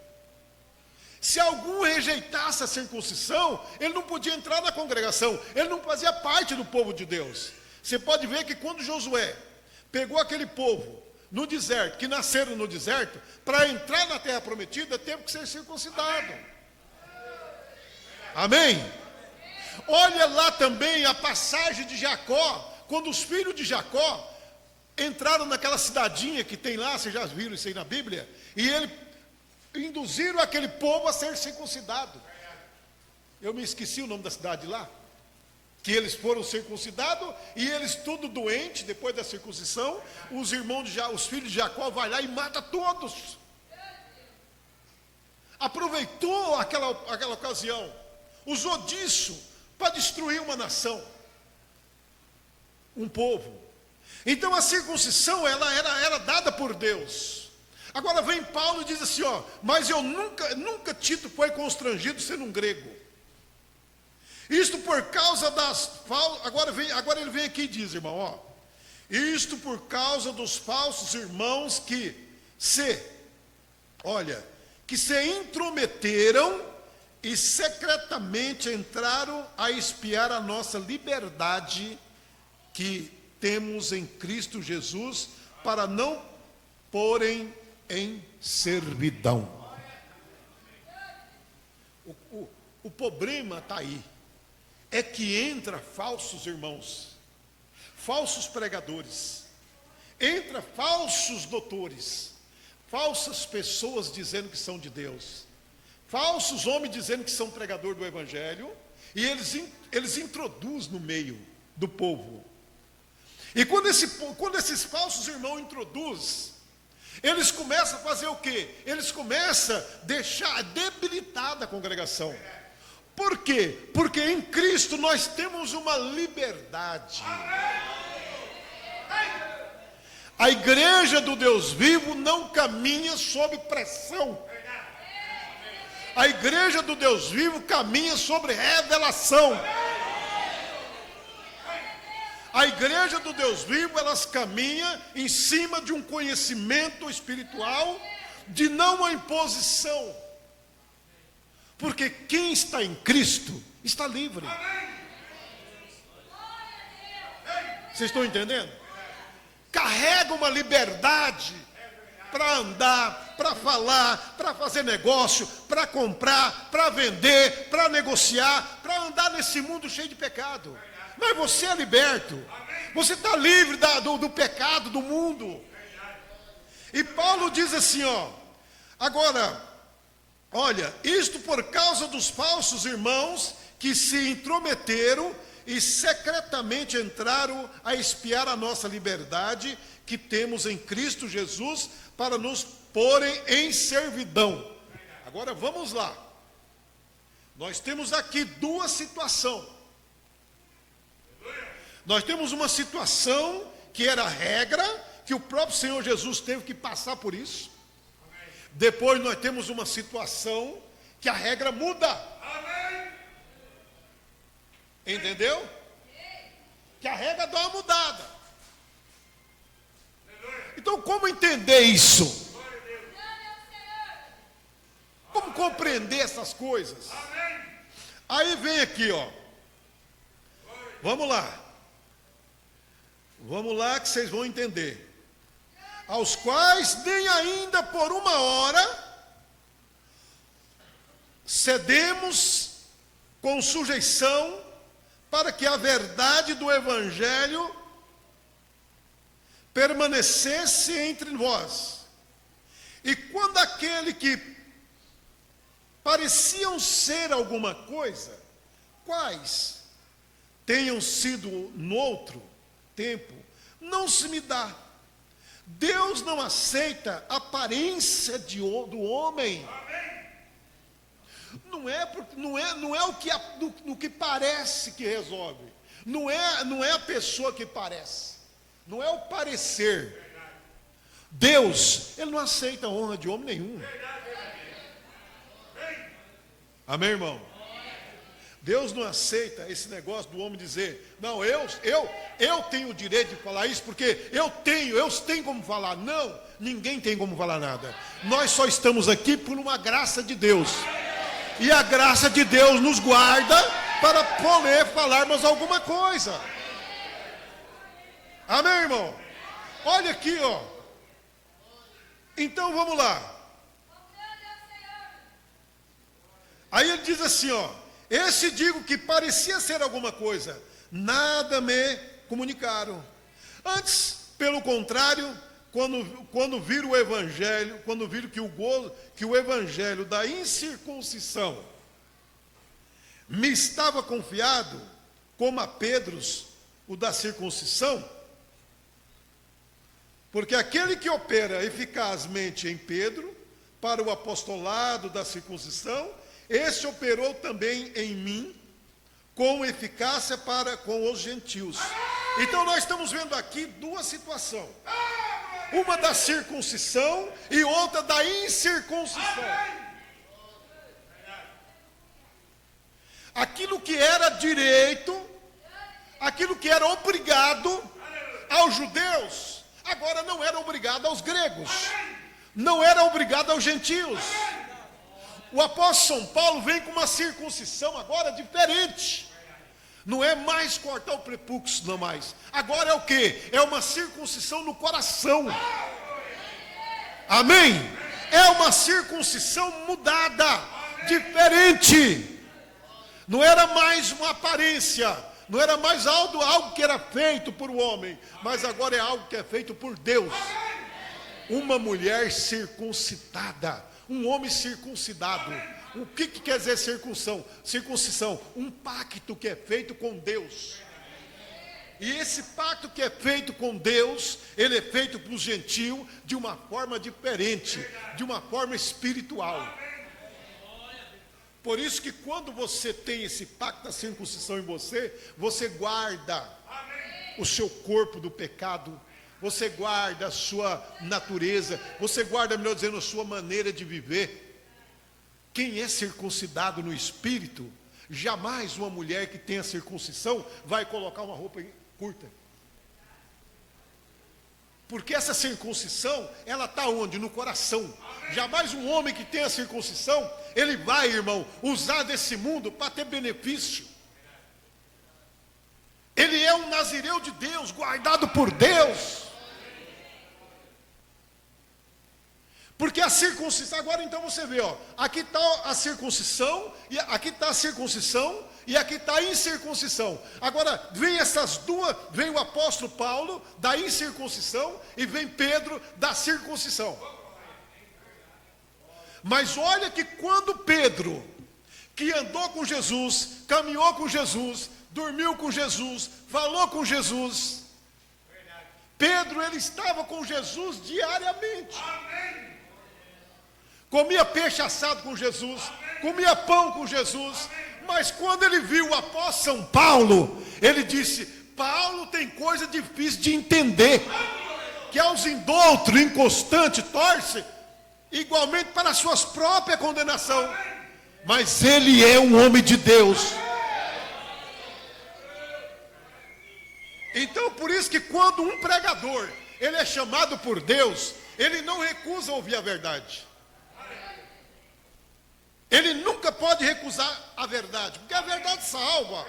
Se algum rejeitasse a circuncisão, ele não podia entrar na congregação, ele não fazia parte do povo de Deus. Você pode ver que quando Josué pegou aquele povo no deserto, que nasceram no deserto, para entrar na terra prometida, teve que ser circuncidado. Amém? Olha lá também a passagem de Jacó, quando os filhos de Jacó entraram naquela cidadinha que tem lá, vocês já viram isso aí na Bíblia, e induziram aquele povo a ser circuncidado. Eu me esqueci o nome da cidade lá, que eles foram circuncidados, e eles tudo doente, depois da circuncisão, os os filhos de Jacó vai lá e mata todos. Aproveitou aquela ocasião, usou disso para destruir uma nação, um povo. Então a circuncisão, ela era dada por Deus. Agora vem Paulo e diz assim, mas eu nunca Tito foi constrangido sendo um grego. Isto por causa agora ele vem aqui e diz, irmão, isto por causa dos falsos irmãos que se intrometeram e secretamente entraram a espiar a nossa liberdade que temos em Cristo Jesus, para não porem em servidão. O problema está aí. É que entra falsos irmãos, falsos pregadores, entra falsos doutores, falsas pessoas dizendo que são de Deus, falsos homens dizendo que são pregador do Evangelho, e eles introduzem no meio do povo. E quando esses falsos irmãos introduzem, eles começam a fazer o quê? Eles começam a deixar debilitada a congregação. Por quê? Porque em Cristo nós temos uma liberdade. A igreja do Deus vivo não caminha sob pressão. A igreja do Deus vivo caminha sobre revelação. A igreja do Deus vivo, elas caminham em cima de um conhecimento espiritual, de não uma imposição. Porque quem está em Cristo está livre. Vocês estão entendendo? Carrega uma liberdade para andar, para falar, para fazer negócio, para comprar, para vender, para negociar, para andar nesse mundo cheio de pecado. Mas você é liberto. Você está livre do pecado, do mundo. E Paulo diz assim, agora... Olha, isto por causa dos falsos irmãos que se intrometeram e secretamente entraram a espiar a nossa liberdade que temos em Cristo Jesus, para nos porem em servidão. Agora vamos lá. Nós temos aqui duas situações. Nós temos uma situação que era regra, que o próprio Senhor Jesus teve que passar por isso. Depois nós temos uma situação que a regra muda. Entendeu? Que a regra dá uma mudada. Então como entender isso? Como compreender essas coisas? Aí vem aqui, Vamos lá. Vamos lá que vocês vão entender. Aos quais nem ainda por uma hora cedemos com sujeição, para que a verdade do Evangelho permanecesse entre vós. E quando aquele que pareciam ser alguma coisa, quais tenham sido no outro tempo, não se me dá. Deus não aceita a aparência do homem. Não é o que parece que resolve. Não é a pessoa que parece. Não é o parecer. Deus, Ele não aceita a honra de homem nenhum. Amém, irmão? Deus não aceita esse negócio do homem dizer, não, eu tenho o direito de falar isso, porque eu tenho como falar. Não, ninguém tem como falar nada. Nós só estamos aqui por uma graça de Deus. E a graça de Deus nos guarda para poder falarmos alguma coisa. Amém, irmão? Olha aqui, Então vamos lá. Aí ele diz assim, esse digo que parecia ser alguma coisa, nada me comunicaram. Antes, pelo contrário, quando viram o Evangelho, quando viram que o Evangelho da incircuncisão me estava confiado, como a Pedros, o da circuncisão, porque aquele que opera eficazmente em Pedro, para o apostolado da circuncisão, esse operou também em mim, com eficácia para com os gentios. Então nós estamos vendo aqui duas situações. Uma da circuncisão e outra da incircuncisão. Aquilo que era direito, aquilo que era obrigado aos judeus, agora não era obrigado aos gregos, não era obrigado aos gentios. O apóstolo São Paulo vem com uma circuncisão agora diferente. Não é mais cortar o prepúcio, não mais. Agora é o quê? É uma circuncisão no coração. Amém? É uma circuncisão mudada, diferente. Não era mais uma aparência, não era mais algo que era feito por um homem, mas agora é algo que é feito por Deus. Uma mulher circuncidada, um homem circuncidado. O que quer dizer circuncisão? Circuncisão, um pacto que é feito com Deus. E esse pacto que é feito com Deus, ele é feito para o gentio de uma forma diferente, de uma forma espiritual. Por isso que quando você tem esse pacto da circuncisão em você, você guarda o seu corpo do pecado, você guarda a sua natureza, você guarda, melhor dizendo, a sua maneira de viver. Quem é circuncidado no espírito, jamais uma mulher que tenha circuncisão vai colocar uma roupa curta. Porque essa circuncisão, ela está onde? No coração. Jamais um homem que tenha circuncisão, ele vai, irmão, usar desse mundo para ter benefício. Ele é um nazireu de Deus, guardado por Deus. Porque a circuncisão, agora então você vê, ó, aqui está a circuncisão, e aqui está a circuncisão, e aqui está a incircuncisão. Agora, vem essas duas, vem o apóstolo Paulo da incircuncisão, e vem Pedro da circuncisão. Mas olha que quando Pedro, que andou com Jesus, caminhou com Jesus, dormiu com Jesus, falou com Jesus, Pedro, ele estava com Jesus diariamente. Comia peixe assado com Jesus, comia pão com Jesus, mas quando ele viu o apóstolo São Paulo, ele disse: Paulo tem coisa difícil de entender, que aos indoutos, inconstante, torce, igualmente para as suas próprias condenação, mas ele é um homem de Deus. Então por isso que quando um pregador, ele é chamado por Deus, ele não recusa ouvir a verdade. Ele nunca pode recusar a verdade, porque a verdade salva.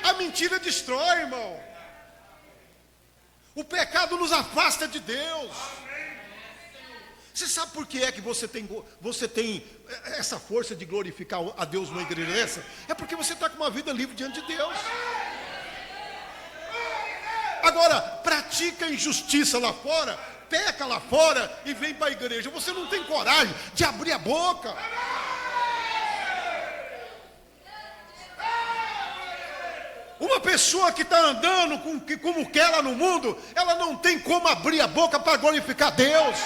A mentira destrói, irmão. O pecado nos afasta de Deus. Você sabe por que é que você tem essa força de glorificar a Deus numa igreja dessa? É porque você está com uma vida livre diante de Deus. Agora, pratica injustiça lá fora, peca lá fora e vem para a igreja. Você não tem coragem de abrir a boca. Uma pessoa que está andando como quer lá no mundo, ela não tem como abrir a boca para glorificar Deus.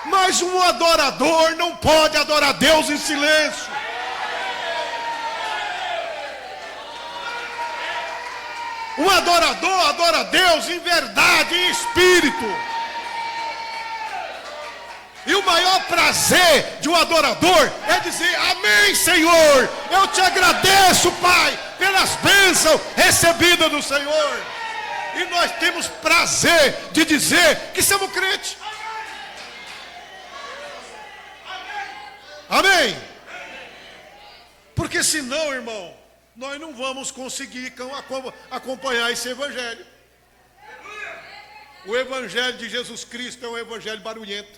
Mas um adorador não pode adorar Deus em silêncio. Um adorador adora Deus em verdade, em espírito. E o maior prazer de um adorador é dizer: amém, Senhor, eu te agradeço, Pai, pelas bênçãos recebidas do Senhor. E nós temos prazer de dizer que somos crentes. Amém? Porque senão, irmão, nós não vamos conseguir acompanhar esse evangelho. O evangelho de Jesus Cristo é um evangelho barulhento.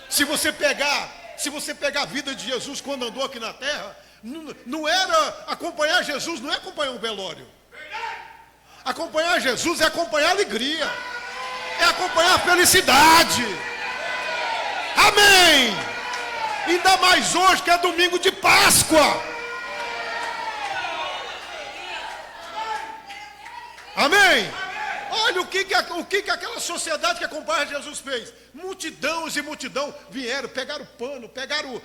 Se você pegar a vida de Jesus quando andou aqui na terra, não era acompanhar Jesus, não é acompanhar um velório. Acompanhar Jesus é acompanhar a alegria, é acompanhar a felicidade. Amém! Ainda mais hoje que é domingo de Páscoa. Amém? Olha o que aquela sociedade que acompanha Jesus fez. Multidões e multidão vieram, pegaram pano, pegaram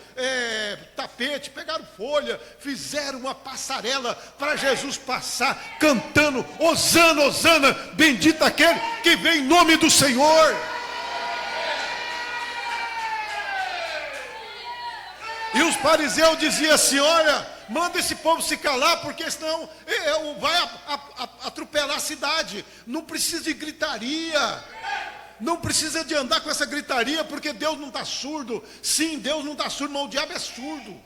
tapete, pegaram folha, fizeram uma passarela para Jesus passar, cantando: Hosana, Hosana, bendito aquele que vem em nome do Senhor. E os fariseus diziam assim: olha, manda esse povo se calar, porque senão vai atropelar a cidade. Não precisa de gritaria, não precisa de andar com essa gritaria, porque Deus não está surdo. Sim, Deus não está surdo, mas o diabo é surdo.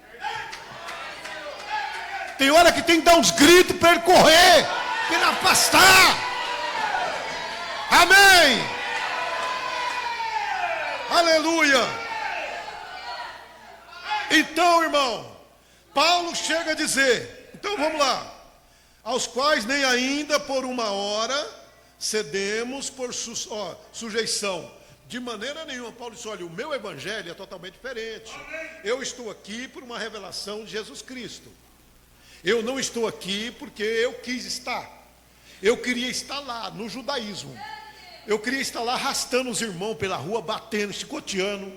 Tem hora que tem que dar uns gritos para ele correr, para ele afastar. Amém. Aleluia. Então, irmão, Paulo chega a dizer, então vamos lá, aos quais nem ainda por uma hora cedemos por sujeição. De maneira nenhuma. Paulo disse: olha, o meu evangelho é totalmente diferente. Eu estou aqui por uma revelação de Jesus Cristo. Eu não estou aqui porque eu quis estar. Eu queria estar lá, no judaísmo. Eu queria estar lá arrastando os irmãos pela rua, batendo, chicoteando.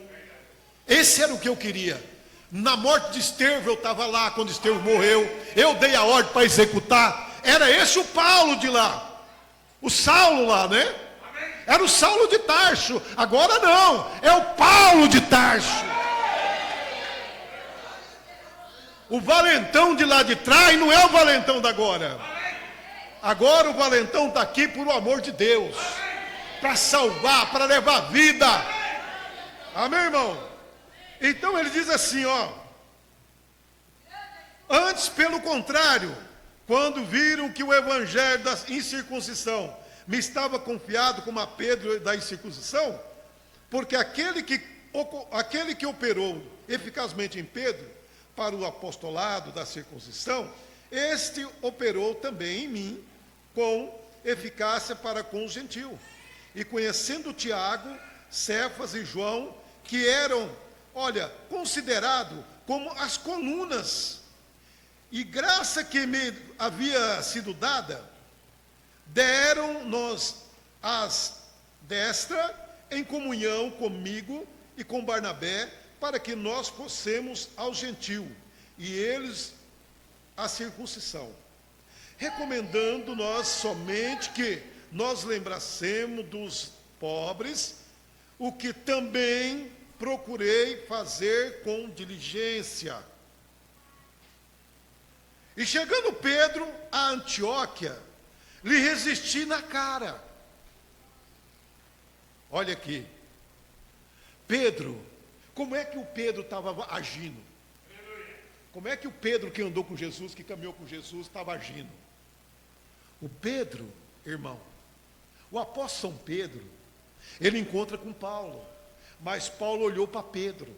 Esse era o que eu queria. Na morte de Estevão eu estava lá, quando Estevão morreu. Eu dei a ordem para executar. Era esse o Paulo de lá. O Saulo lá, né? Era o Saulo de Tarso. Agora não, é o Paulo de Tarso. O valentão de lá de trás não é o valentão da agora. Agora o valentão está aqui por o amor de Deus, para salvar, para levar vida. Amém, irmão? Então ele diz assim, ó: antes, pelo contrário, quando viram que o evangelho da incircuncisão me estava confiado como a Pedro da incircuncisão, porque aquele que operou eficazmente em Pedro para o apostolado da circuncisão, este operou também em mim com eficácia para com os gentios. E conhecendo Tiago, Cefas e João, que eram, olha, considerado como as colunas, e graça que me havia sido dada, deram-nos as destra em comunhão comigo e com Barnabé, para que nós fossemos aos gentios, e eles a circuncisão, recomendando nós somente que nós lembrassemos dos pobres, o que também procurei fazer com diligência. E chegando Pedro a Antioquia, lhe resisti na cara. Olha aqui, Pedro, como é que o Pedro estava agindo? Como é que o Pedro que andou com Jesus, que caminhou com Jesus, estava agindo? O Pedro, irmão, o apóstolo São Pedro, ele encontra com Paulo, mas Paulo olhou para Pedro.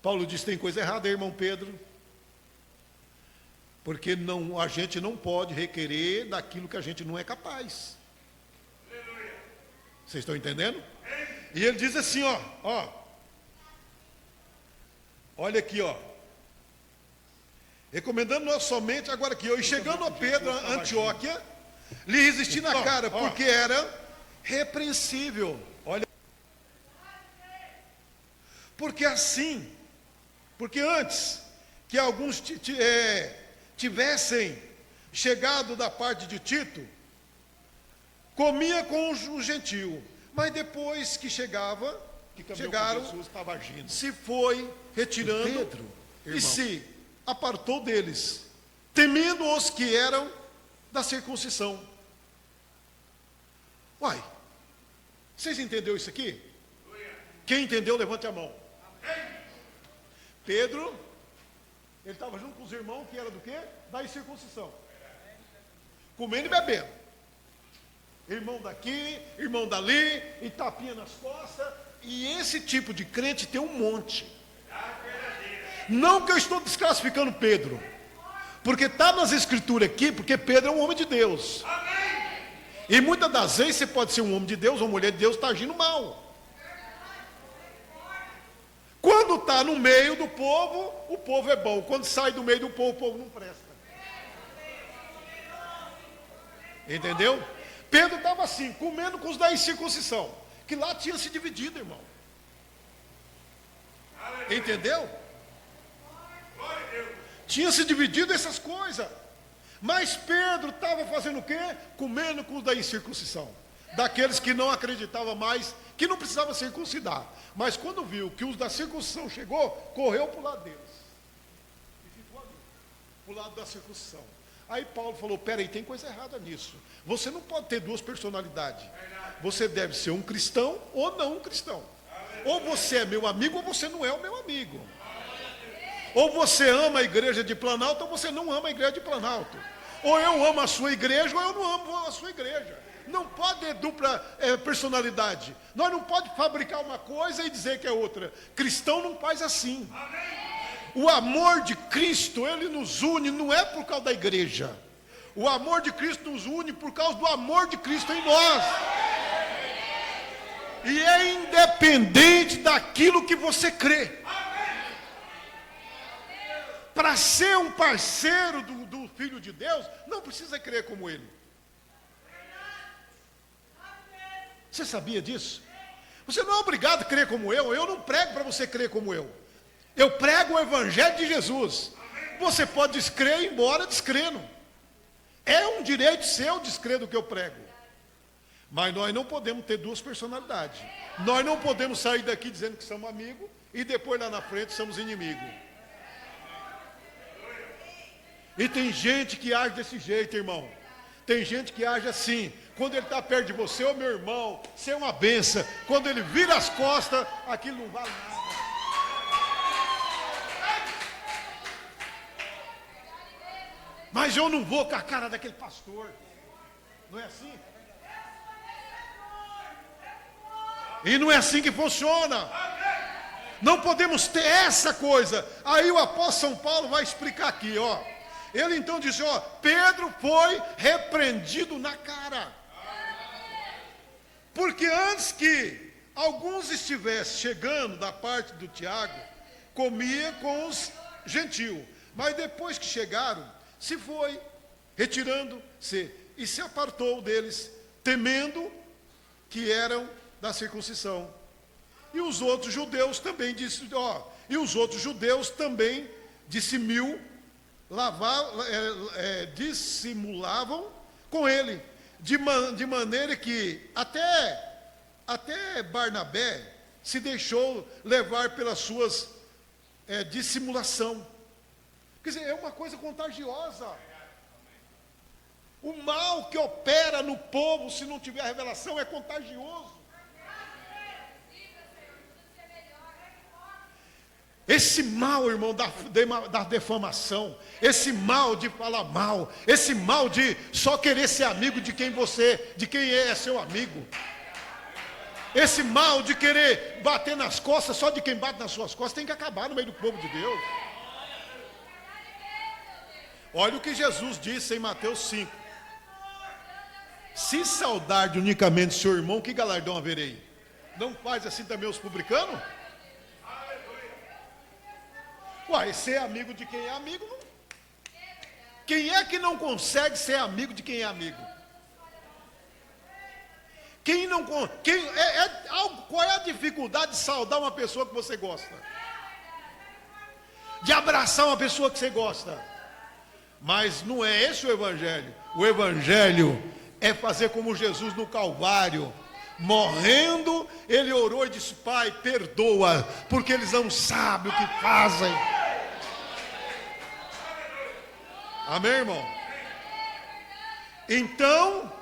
Paulo disse: tem coisa errada aí, irmão Pedro, porque a gente não pode requerer daquilo que a gente não é capaz. Vocês estão entendendo? E ele diz assim, olha aqui, recomendando nós somente, agora aqui, e chegando a Pedro, a Antioquia, lhe resisti na cara, porque era repreensível. Olha, porque antes que alguns tivessem chegado da parte de Tito, comia com o gentio, mas depois que chegaram, Jesus, se foi retirando Pedro, e se apartou deles, temendo os que eram da circuncisão. Uai, vocês entenderam isso aqui? Quem entendeu, levante a mão. Pedro, ele estava junto com os irmãos que era do quê? Da incircuncisão, comendo e bebendo. Irmão daqui, irmão dali, e tapinha nas costas. E esse tipo de crente tem um monte. Não que eu estou desclassificando Pedro, porque está nas escrituras aqui, porque Pedro é um homem de Deus. E muitas das vezes você pode ser um homem de Deus ou uma mulher de Deus, está agindo mal. Quando está no meio do povo, o povo é bom. Quando sai do meio do povo, o povo não presta. Entendeu? Pedro estava assim, comendo com os da incircuncisão, que lá tinha se dividido, irmão. Entendeu? Tinha se dividido essas coisas. Mas Pedro estava fazendo o quê? Comendo com os da incircuncisão. Daqueles que não acreditavam mais, que não precisavam circuncidar. Mas quando viu que os da circuncisão chegou, correu para o lado deles. E ficou ali, para o lado da circuncisão. Aí Paulo falou, peraí, tem coisa errada nisso. Você não pode ter duas personalidades. Você deve ser um cristão ou não um cristão. Ou você é meu amigo ou você não é o meu amigo. Ou você ama a igreja de Planalto ou você não ama a igreja de Planalto. Ou eu amo a sua igreja ou eu não amo a sua igreja. Não pode ter dupla personalidade. Nós não podemos fabricar uma coisa e dizer que é outra. Cristão não faz assim. O amor de Cristo, ele nos une, não é por causa da igreja. O amor de Cristo nos une por causa do amor de Cristo em nós. E é independente daquilo que você crê. Para ser um parceiro do Filho de Deus, não precisa crer como ele. Você sabia disso? Você não é obrigado a crer como eu não prego para você crer como eu. Eu prego o Evangelho de Jesus. Você pode descrer e ir embora descrendo. É um direito seu descrer do que eu prego. Mas nós não podemos ter duas personalidades. Nós não podemos sair daqui dizendo que somos amigos e depois lá na frente somos inimigos. E tem gente que age desse jeito, irmão. Tem gente que age assim. Quando ele está perto de você, ô meu irmão, você é uma benção. Quando ele vira as costas, aquilo não vale nada. Mas eu não vou com a cara daquele pastor. Não é assim? E não é assim que funciona. Não podemos ter essa coisa. Aí o apóstolo São Paulo vai explicar aqui, ó. Ele então disse, ó, Pedro foi repreendido na cara. Porque antes que alguns estivessem chegando da parte do Tiago, comia com os gentios. Mas depois que chegaram, se foi retirando-se e se apartou deles, temendo que eram da circuncisão. E os outros judeus também dissimulavam com ele, de maneira que até Barnabé se deixou levar pelas suas dissimulação. Quer dizer, é uma coisa contagiosa. O mal que opera no povo, se não tiver revelação, é contagioso. Esse mal, irmão, da defamação, esse mal de falar mal, esse mal de só querer ser amigo de quem é seu amigo. Esse mal de querer bater nas costas só de quem bate nas suas costas, tem que acabar no meio do povo de Deus. Olha o que Jesus disse em Mateus 5. Se saudar unicamente seu irmão, que galardão haverei? Não faz assim também os publicanos? Uai, ser amigo de quem é amigo, não. Quem é que não consegue ser amigo de quem é amigo? Qual é a dificuldade de saudar uma pessoa que você gosta? De abraçar uma pessoa que você gosta? Mas não é esse o Evangelho. O Evangelho é fazer como Jesus no Calvário. Morrendo, ele orou e disse, Pai, perdoa, porque eles não sabem o que fazem. Amém, irmão? Então,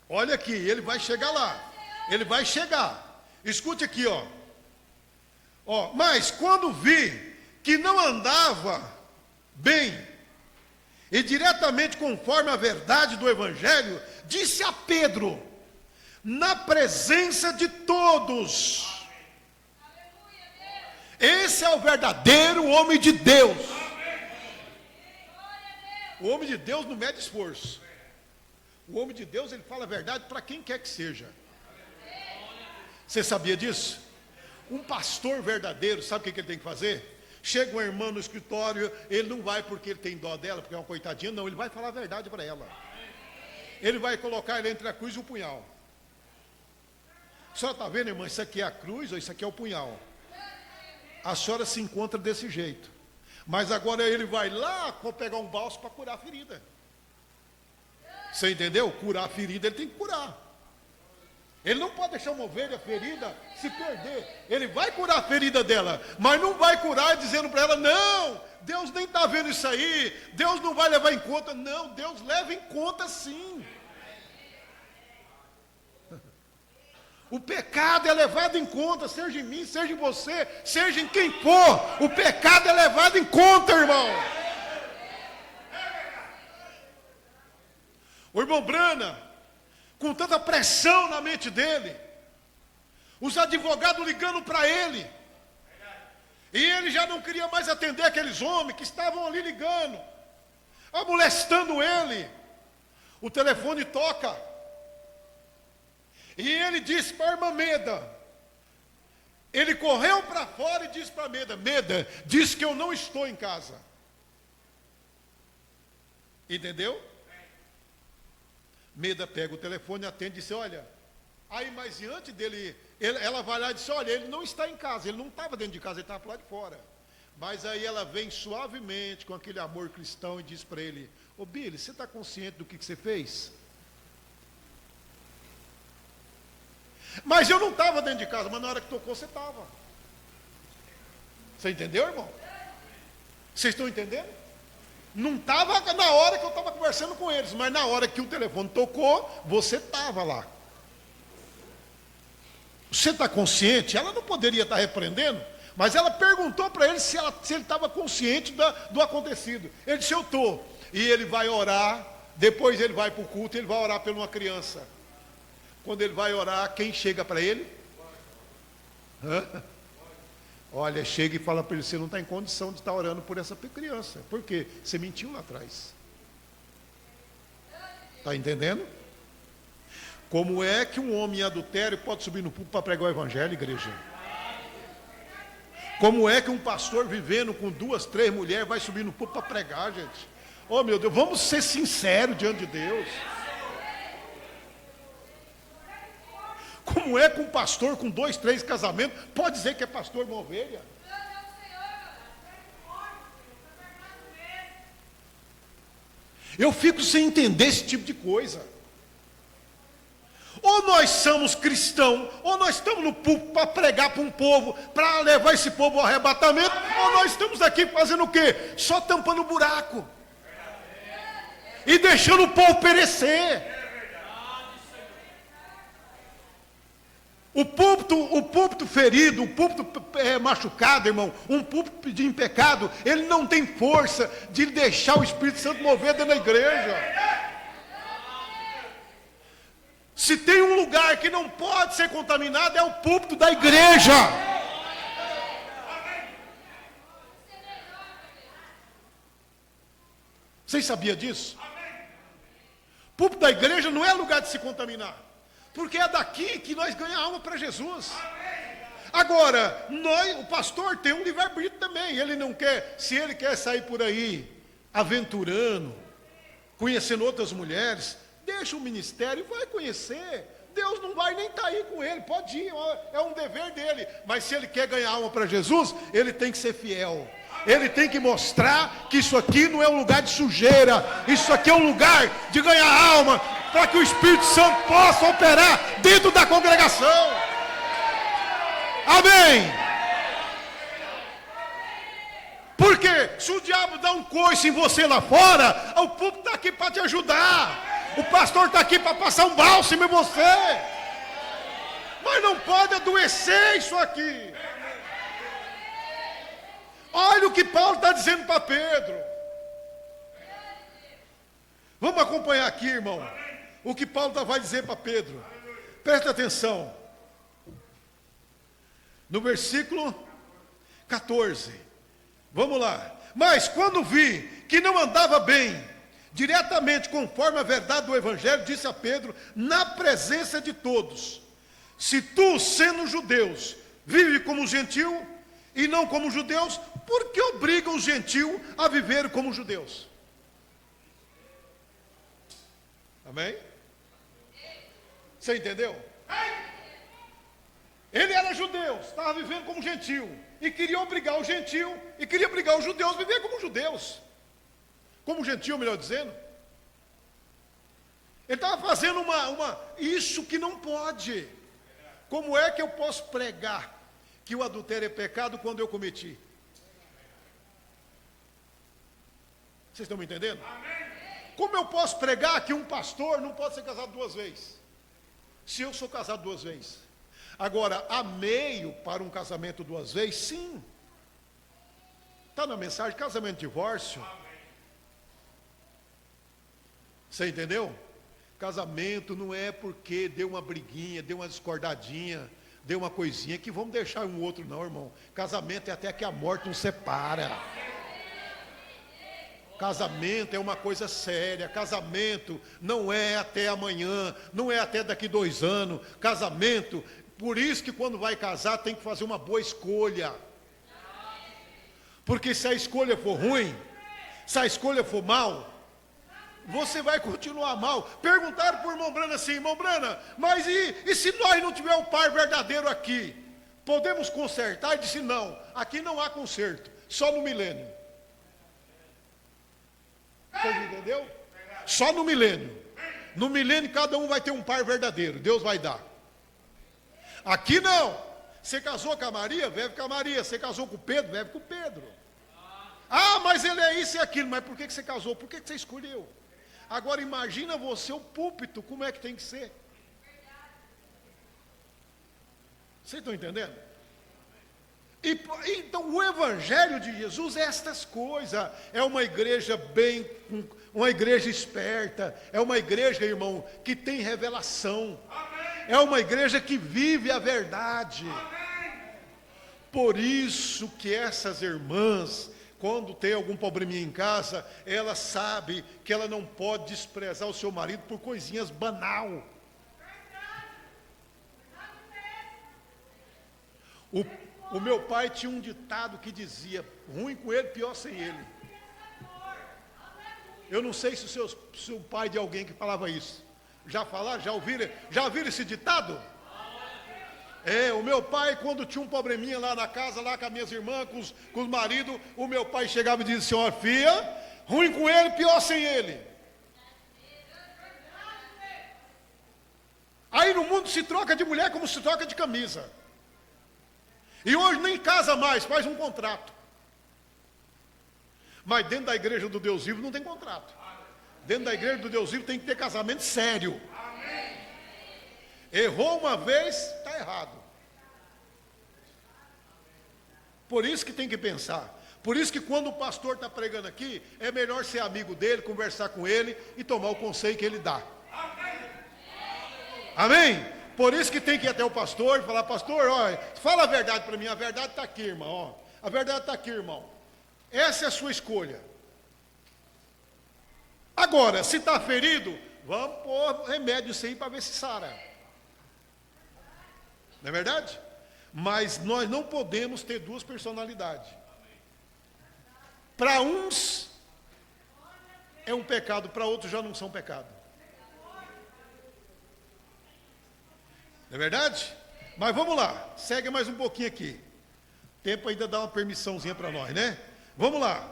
olha aqui, ele vai chegar lá. Ele vai chegar. Escute aqui, ó. Mas quando vi que não andava bem e diretamente conforme a verdade do Evangelho, disse a Pedro, na presença de todos, esse é o verdadeiro homem de Deus. O homem de Deus não mede esforço. O homem de Deus, ele fala a verdade para quem quer que seja. Você sabia disso? Um pastor verdadeiro, sabe o que ele tem que fazer? Chega uma irmã no escritório, ele não vai porque ele tem dó dela, porque é uma coitadinha, não, ele vai falar a verdade para ela. ele vai colocar ele entre a cruz e o punhal. A senhora está vendo, irmã? Isso aqui é a cruz ou isso aqui é o punhal? A senhora se encontra desse jeito. Mas agora ele vai lá pegar um bálsamo para curar a ferida. Você entendeu? Curar a ferida, ele tem que curar. Ele não pode deixar uma ovelha ferida se perder. Ele vai curar a ferida dela, mas não vai curar dizendo para ela, não, Deus nem está vendo isso aí, Deus não vai levar em conta. Não, Deus leva em conta sim. O pecado é levado em conta, seja em mim, seja em você, seja em quem for. O pecado é levado em conta, irmão. O irmão Brana, com tanta pressão na mente dele, os advogados ligando para ele, e ele já não queria mais atender aqueles homens que estavam ali ligando, molestando ele. O telefone toca, e ele disse para a irmã Meda, ele correu para fora e disse para a Meda, Meda, diz que eu não estou em casa. Entendeu? Meda pega o telefone, atende e disse, olha, aí mais diante dele, ela vai lá e diz, olha, ele não está em casa, ele não estava dentro de casa, ele estava para lá de fora. Mas aí ela vem suavemente, com aquele amor cristão, e diz para ele, ô Billy, você está consciente do que você fez? Mas eu não estava dentro de casa, mas na hora que tocou você estava. Você entendeu, irmão? Vocês estão entendendo? Não estava na hora que eu estava conversando com eles, mas na hora que o telefone tocou, você estava lá. Você está consciente? Ela não poderia estar repreendendo, mas ela perguntou para ele se ele estava consciente do acontecido. Ele disse, eu estou. E ele vai orar, depois ele vai para o culto, ele vai orar por uma criança. Quando ele vai orar, quem chega para ele? Olha, chega e fala para ele, você não está em condição de estar orando por essa criança. Por quê? Você mentiu lá atrás. Está entendendo? Como é que um homem em adultério pode subir no púlpito para pregar o evangelho, igreja? Como é que um pastor vivendo com 2, 3 mulheres vai subir no púlpito para pregar, gente? Oh, meu Deus, vamos ser sinceros diante de Deus. Como é que um pastor com 2, 3 casamentos pode dizer que é pastor de uma ovelha? Eu fico sem entender esse tipo de coisa. Ou nós somos cristãos, ou nós estamos no púlpito para pregar para um povo, para levar esse povo ao arrebatamento, ou nós estamos aqui fazendo o quê? Só tampando buraco. E deixando o povo perecer. O púlpito ferido, o púlpito machucado, irmão, um púlpito em pecado, ele não tem força de deixar o Espírito Santo mover dentro da igreja. Se tem um lugar que não pode ser contaminado, é o púlpito da igreja. Vocês sabiam disso? O púlpito da igreja não é lugar de se contaminar. Porque é daqui que nós ganhamos alma para Jesus. Agora, o pastor tem um livre-arbítrio também. Ele não quer, se ele quer sair por aí, aventurando, conhecendo outras mulheres, deixa o ministério e vai conhecer. Deus não vai nem estar aí com ele, pode ir, é um dever dele. Mas se ele quer ganhar alma para Jesus, ele tem que ser fiel. Ele tem que mostrar que isso aqui não é um lugar de sujeira, isso aqui é um lugar de ganhar alma, para que o Espírito Santo possa operar dentro da congregação. Amém. Porque se o diabo dá um coice em você lá fora, o público está aqui para te ajudar. O pastor está aqui para passar um bálsamo em você. Mas não pode adoecer isso aqui. Olha o que Paulo está dizendo para Pedro. Vamos acompanhar aqui, irmão, o que Paulo vai dizer para Pedro. Presta atenção. No versículo 14. Vamos lá. Mas quando vi que não andava bem, diretamente conforme a verdade do Evangelho, disse a Pedro, na presença de todos, se tu, sendo judeus, vive como gentil e não como judeus, por que obriga os gentios a viver como judeus? Amém? Você entendeu? Ele era judeu, estava vivendo como gentil, e queria obrigar o gentil, e queria obrigar os judeus a viver como judeus, como gentil, melhor dizendo. Ele estava fazendo isso que não pode. Como é que eu posso pregar que o adultério é pecado quando eu cometi? Vocês estão me entendendo? Como eu posso pregar que um pastor não pode ser casado 2 vezes? Se eu sou casado 2 vezes. Agora, há meio para um casamento 2 vezes? Sim. Está na mensagem, casamento e divórcio. Você entendeu? Casamento não é porque deu uma briguinha, deu uma discordadinha, deu uma coisinha que vamos deixar um outro, não, irmão. Casamento é até que a morte nos separa. Casamento é uma coisa séria. Casamento não é até amanhã, não é até daqui 2 anos. Casamento, por isso que quando vai casar tem que fazer uma boa escolha. Porque se a escolha for ruim, se a escolha for mal, você vai continuar mal. Perguntaram para o irmão Brana assim: irmão Brana, mas e se nós não tiver o par verdadeiro aqui? Podemos consertar? Ele disse: não, aqui não há conserto, só no milênio. Você entendeu? Só no milênio. No milênio cada um vai ter um par verdadeiro, Deus vai dar. Aqui não. Você casou com a Maria, vive com a Maria. Você casou com o Pedro, vive com o Pedro. Ah, mas ele é isso e aquilo. Mas por que você casou? Por que você escolheu? Agora imagina você, o púlpito, como é que tem que ser. Vocês estão entendendo? Então o Evangelho de Jesus é estas coisas. É uma igreja uma igreja esperta. É uma igreja, irmão, que tem revelação. É uma igreja que vive a verdade. Por isso que essas irmãs, quando tem algum probleminha em casa, ela sabe que ela não pode desprezar o seu marido por coisinhas banal. O meu pai tinha um ditado que dizia: ruim com ele, pior sem ele. Eu não sei se o pai de alguém que falava isso. Já falaram? Já ouviram esse ditado? O meu pai, quando tinha um probleminha lá na casa, lá com as minhas irmãs, com os maridos, o meu pai chegava e dizia assim: ó, filha, ruim com ele, pior sem ele. Aí no mundo se troca de mulher como se troca de camisa. E hoje nem casa mais, faz um contrato. Mas dentro da igreja do Deus vivo não tem contrato. Dentro da igreja do Deus vivo tem que ter casamento sério. Errou uma vez, está errado. Por isso que tem que pensar. Por isso que quando o pastor está pregando aqui, é melhor ser amigo dele, conversar com ele e tomar o conselho que ele dá. Amém? Por isso que tem que ir até o pastor e falar: pastor, olha, fala a verdade para mim. A verdade está aqui, irmão. Ó. A verdade está aqui, irmão. Essa é a sua escolha. Agora, se está ferido, vamos pôr remédio isso aí para ver se sara. Não é verdade? Mas nós não podemos ter 2 personalidades. Para uns é um pecado, para outros já não são pecado. Não é verdade? Mas vamos lá, segue mais um pouquinho aqui. O tempo ainda dá uma permissãozinha para nós, né? Vamos lá.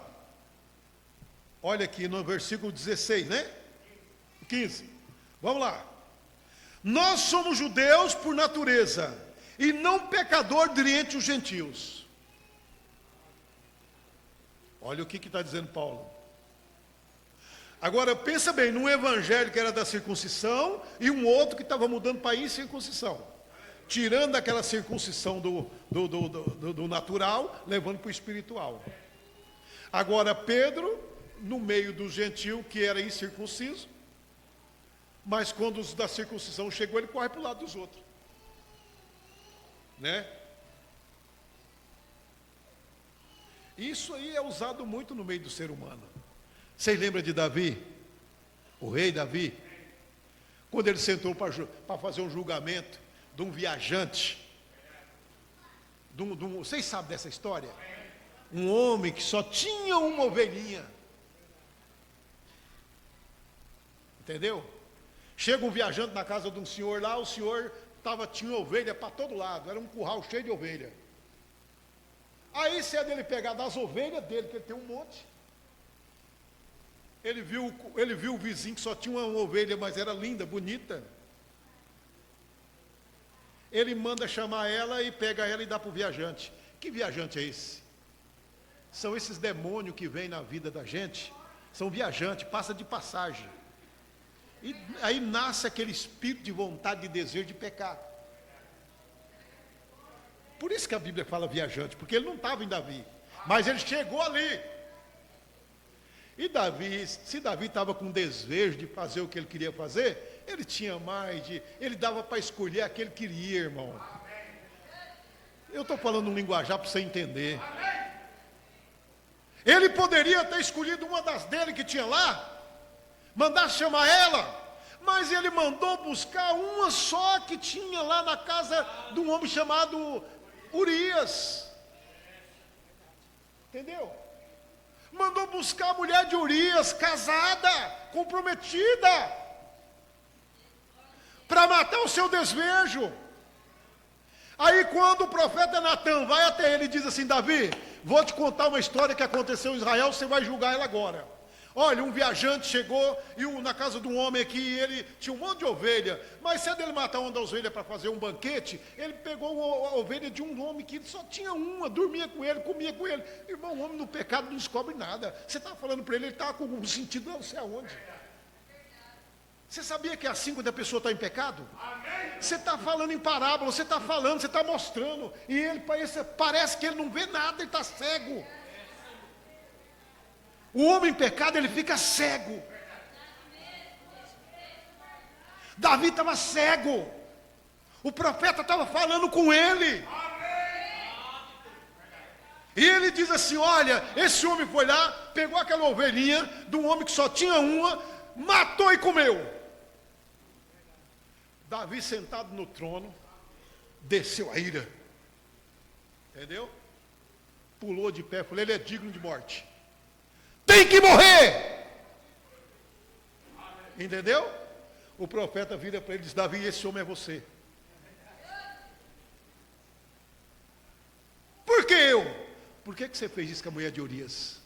Olha aqui no versículo 16, né? 15. Vamos lá. Nós somos judeus por natureza, e não pecador dentre os gentios. Olha o que está dizendo Paulo. Agora, pensa bem, num evangelho que era da circuncisão, e um outro que estava mudando para incircuncisão. Tirando aquela circuncisão do natural, levando para o espiritual. Agora, Pedro, no meio do gentil que era incircunciso, mas quando os da circuncisão chegou, ele corre para o lado dos outros. Né? Isso aí é usado muito no meio do ser humano. Vocês lembram de Davi? O rei Davi? Quando ele sentou para fazer um julgamento de um viajante. Vocês sabem dessa história? Um homem que só tinha uma ovelhinha. Entendeu? Chega um viajante na casa de um senhor lá, o senhor tinha ovelha para todo lado, era um curral cheio de ovelha. Aí, se é dele pegar das ovelhas dele, que ele tem um monte, ele viu o vizinho que só tinha uma ovelha, mas era linda, bonita. Ele manda chamar ela e pega ela e dá para o viajante. Que viajante é esse? São esses demônios que vêm na vida da gente. São viajantes, passa de passagem. E aí nasce aquele espírito de vontade, de desejo de pecar. Por isso que a Bíblia fala viajante, porque ele não estava em Davi, mas ele chegou ali. E Davi, se Davi estava com desejo de fazer o que ele queria fazer, ele tinha ele dava para escolher aquele que queria, irmão. Eu estou falando um linguajar para você entender. Ele poderia ter escolhido uma das dele que tinha lá, mandar chamar ela, mas ele mandou buscar uma só que tinha lá na casa de um homem chamado Urias. Entendeu? Mandou buscar a mulher de Urias, casada, comprometida, para matar o seu desejo. Aí quando o profeta Natan vai até ele e diz assim: Davi, vou te contar uma história que aconteceu em Israel, você vai julgar ela agora. Olha, um viajante chegou na casa de um homem aqui, ele tinha um monte de ovelha, mas se ele matar uma das ovelhas para fazer um banquete, ele pegou a ovelha de um homem que só tinha uma, dormia com ele, comia com ele. Irmão, o homem no pecado não descobre nada. Você está falando para ele está com um sentido não sei aonde. Você sabia que é assim quando a pessoa está em pecado? Você está falando em parábola, você está falando, você está mostrando, e ele parece que ele não vê nada, ele está cego. O homem em pecado, ele fica cego. Davi estava cego. O profeta estava falando com ele. E ele diz assim: olha, esse homem foi lá, pegou aquela ovelhinha de um homem que só tinha uma, matou e comeu. Davi, sentado no trono, desceu a ira. Entendeu? Pulou de pé, falou: ele é digno de morte. Tem que morrer. Entendeu? O profeta vira para ele e diz: Davi, esse homem é você. Por que eu? Por que você fez isso com a mulher de Urias?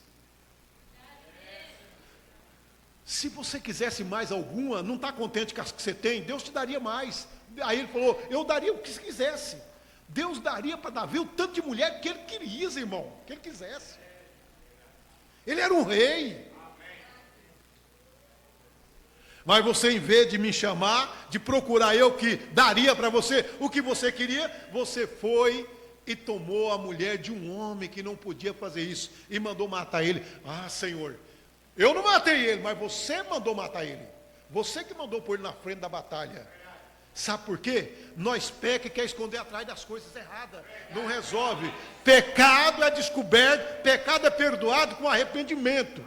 Se você quisesse mais alguma, não está contente com as que você tem, Deus te daria mais. Aí ele falou: eu daria o que você quisesse. Deus daria para Davi o tanto de mulher que ele queria, irmão, que ele quisesse. Ele era um rei. Mas você, em vez de me chamar, de procurar eu que daria para você o que você queria, você foi e tomou a mulher de um homem que não podia fazer isso e mandou matar ele. Ah, Senhor, eu não matei ele, mas você mandou matar ele. Você que mandou pôr ele na frente da batalha. Sabe por quê? Nós peca e quer esconder atrás das coisas erradas. Não resolve. Pecado é descoberto, pecado é perdoado com arrependimento.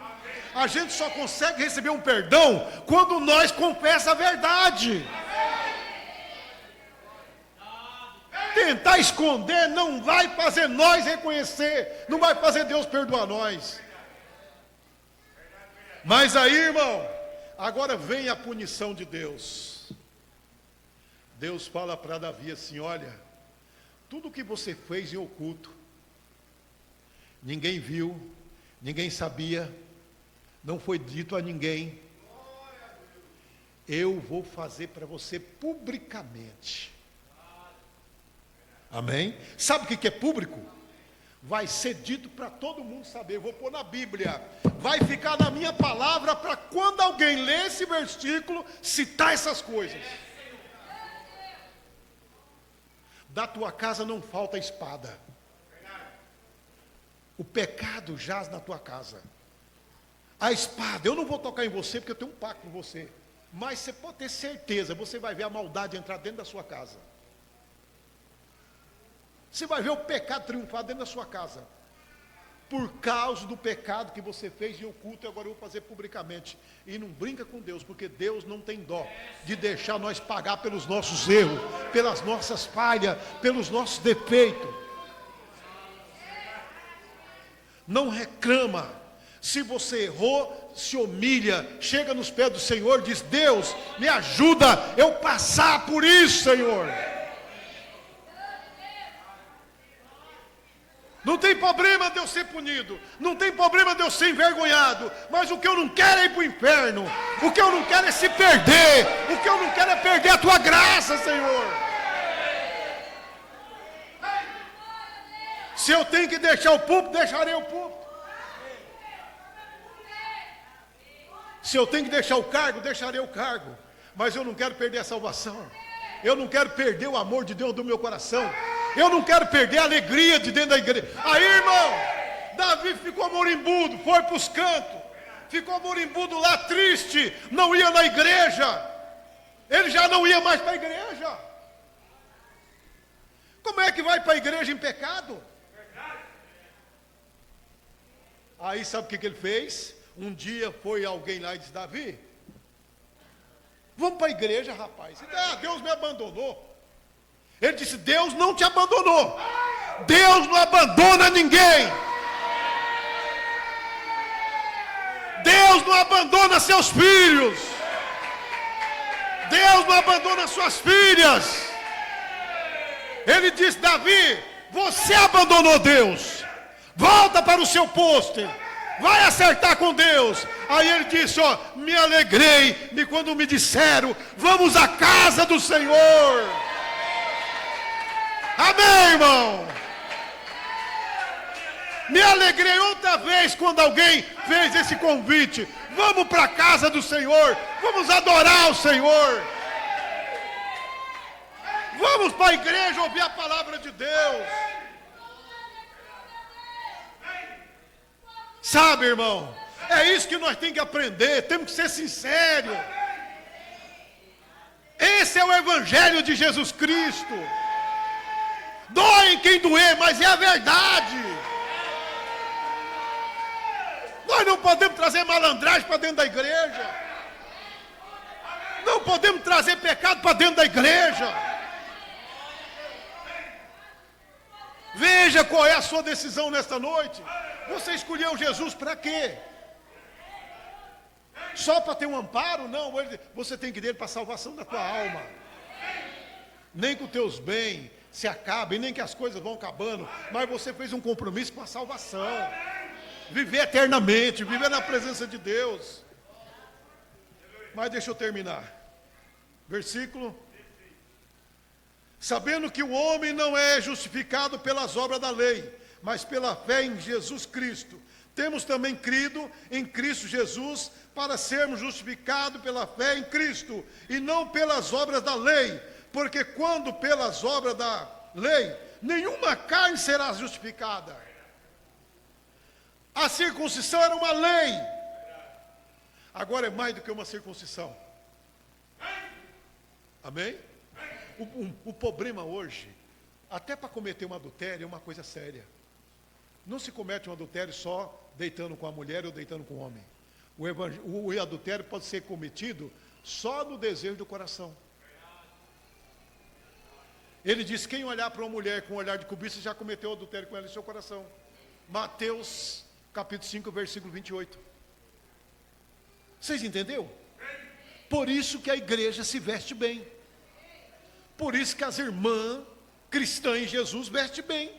A gente só consegue receber um perdão quando nós confessamos a verdade. Tentar esconder não vai fazer nós reconhecer, não vai fazer Deus perdoar nós. Mas aí, irmão, agora vem a punição de Deus. Deus fala para Davi assim: olha, tudo que você fez em oculto, ninguém viu, ninguém sabia, não foi dito a ninguém, eu vou fazer para você publicamente. Amém? Sabe o que é público? Vai ser dito para todo mundo saber. Vou pôr na Bíblia, vai ficar na minha palavra, para quando alguém ler esse versículo, citar essas coisas. Da tua casa não falta espada. O pecado jaz na tua casa. A espada, eu não vou tocar em você porque eu tenho um pacto com você. Mas você pode ter certeza, você vai ver a maldade entrar dentro da sua casa. Você vai ver o pecado triunfar dentro da sua casa. Por causa do pecado que você fez em oculto, e agora eu vou fazer publicamente. E não brinca com Deus, porque Deus não tem dó de deixar nós pagar pelos nossos erros, pelas nossas falhas, pelos nossos defeitos. Não reclama, Se você errou, se humilha, chega nos pés do Senhor, diz: Deus, me ajuda eu passar por isso, Senhor. Não tem problema de eu ser punido, não tem problema de eu ser envergonhado, mas o que eu não quero é ir para o inferno, o que eu não quero é se perder, o que eu não quero é perder a tua graça, Senhor. Se eu tenho que deixar o púlpito, deixarei o púlpito. Se eu tenho que deixar o cargo, deixarei o cargo. Mas eu não quero perder a salvação. Eu não quero perder o amor de Deus do meu coração. Eu não quero perder a alegria de dentro da igreja. Aí, irmão, Davi ficou moribundo, foi para os cantos. Ficou moribundo lá, triste, não ia na igreja. Ele já não ia mais para a igreja. Como é que vai para a igreja em pecado? Aí sabe o que ele fez? Um dia foi alguém lá e disse: Davi, vamos para a igreja, rapaz. Deus me abandonou. Ele disse: Deus não te abandonou. Deus não abandona ninguém. Deus não abandona seus filhos. Deus não abandona suas filhas. Ele disse: Davi, você abandonou Deus. Volta para o seu posto. Vai acertar com Deus. Aí ele disse: ó, me alegrei quando me disseram: vamos à casa do Senhor. Amém, irmão. Me alegrei outra vez quando alguém fez esse convite. Vamos para a casa do Senhor. Vamos adorar o Senhor. Vamos para a igreja ouvir a palavra de Deus. Sabe, irmão, é isso que nós temos que aprender, temos que ser sinceros. Esse é o Evangelho de Jesus Cristo. Dói em quem doer, mas é a verdade. Nós não podemos trazer malandragem para dentro da igreja. Não podemos trazer pecado para dentro da igreja. Veja qual é a sua decisão nesta noite. Você escolheu Jesus para quê? Só para ter um amparo? Não, você tem que ir dele para a salvação da tua alma. Nem que os teus bens se acabem, nem que as coisas vão acabando, mas você fez um compromisso com a salvação. Viver eternamente, viver na presença de Deus. Mas deixa eu terminar. Versículo: sabendo que o homem não é justificado pelas obras da lei, mas pela fé em Jesus Cristo. Temos também crido em Cristo Jesus para sermos justificados pela fé em Cristo e não pelas obras da lei, porque quando pelas obras da lei, nenhuma carne será justificada. A circuncisão era uma lei, agora é mais do que uma circuncisão. Amém? O problema hoje, até para cometer um adultério, é uma coisa séria. Não se comete um adultério só deitando com a mulher ou deitando com o homem. O adultério pode ser cometido só no desejo do coração. Ele diz: quem olhar para uma mulher com um olhar de cobiça já cometeu adultério com ela em seu coração. Mateus capítulo 5, versículo 28. Vocês entenderam? Por isso que a igreja se veste bem. Por isso que as irmãs cristãs em Jesus vestem bem.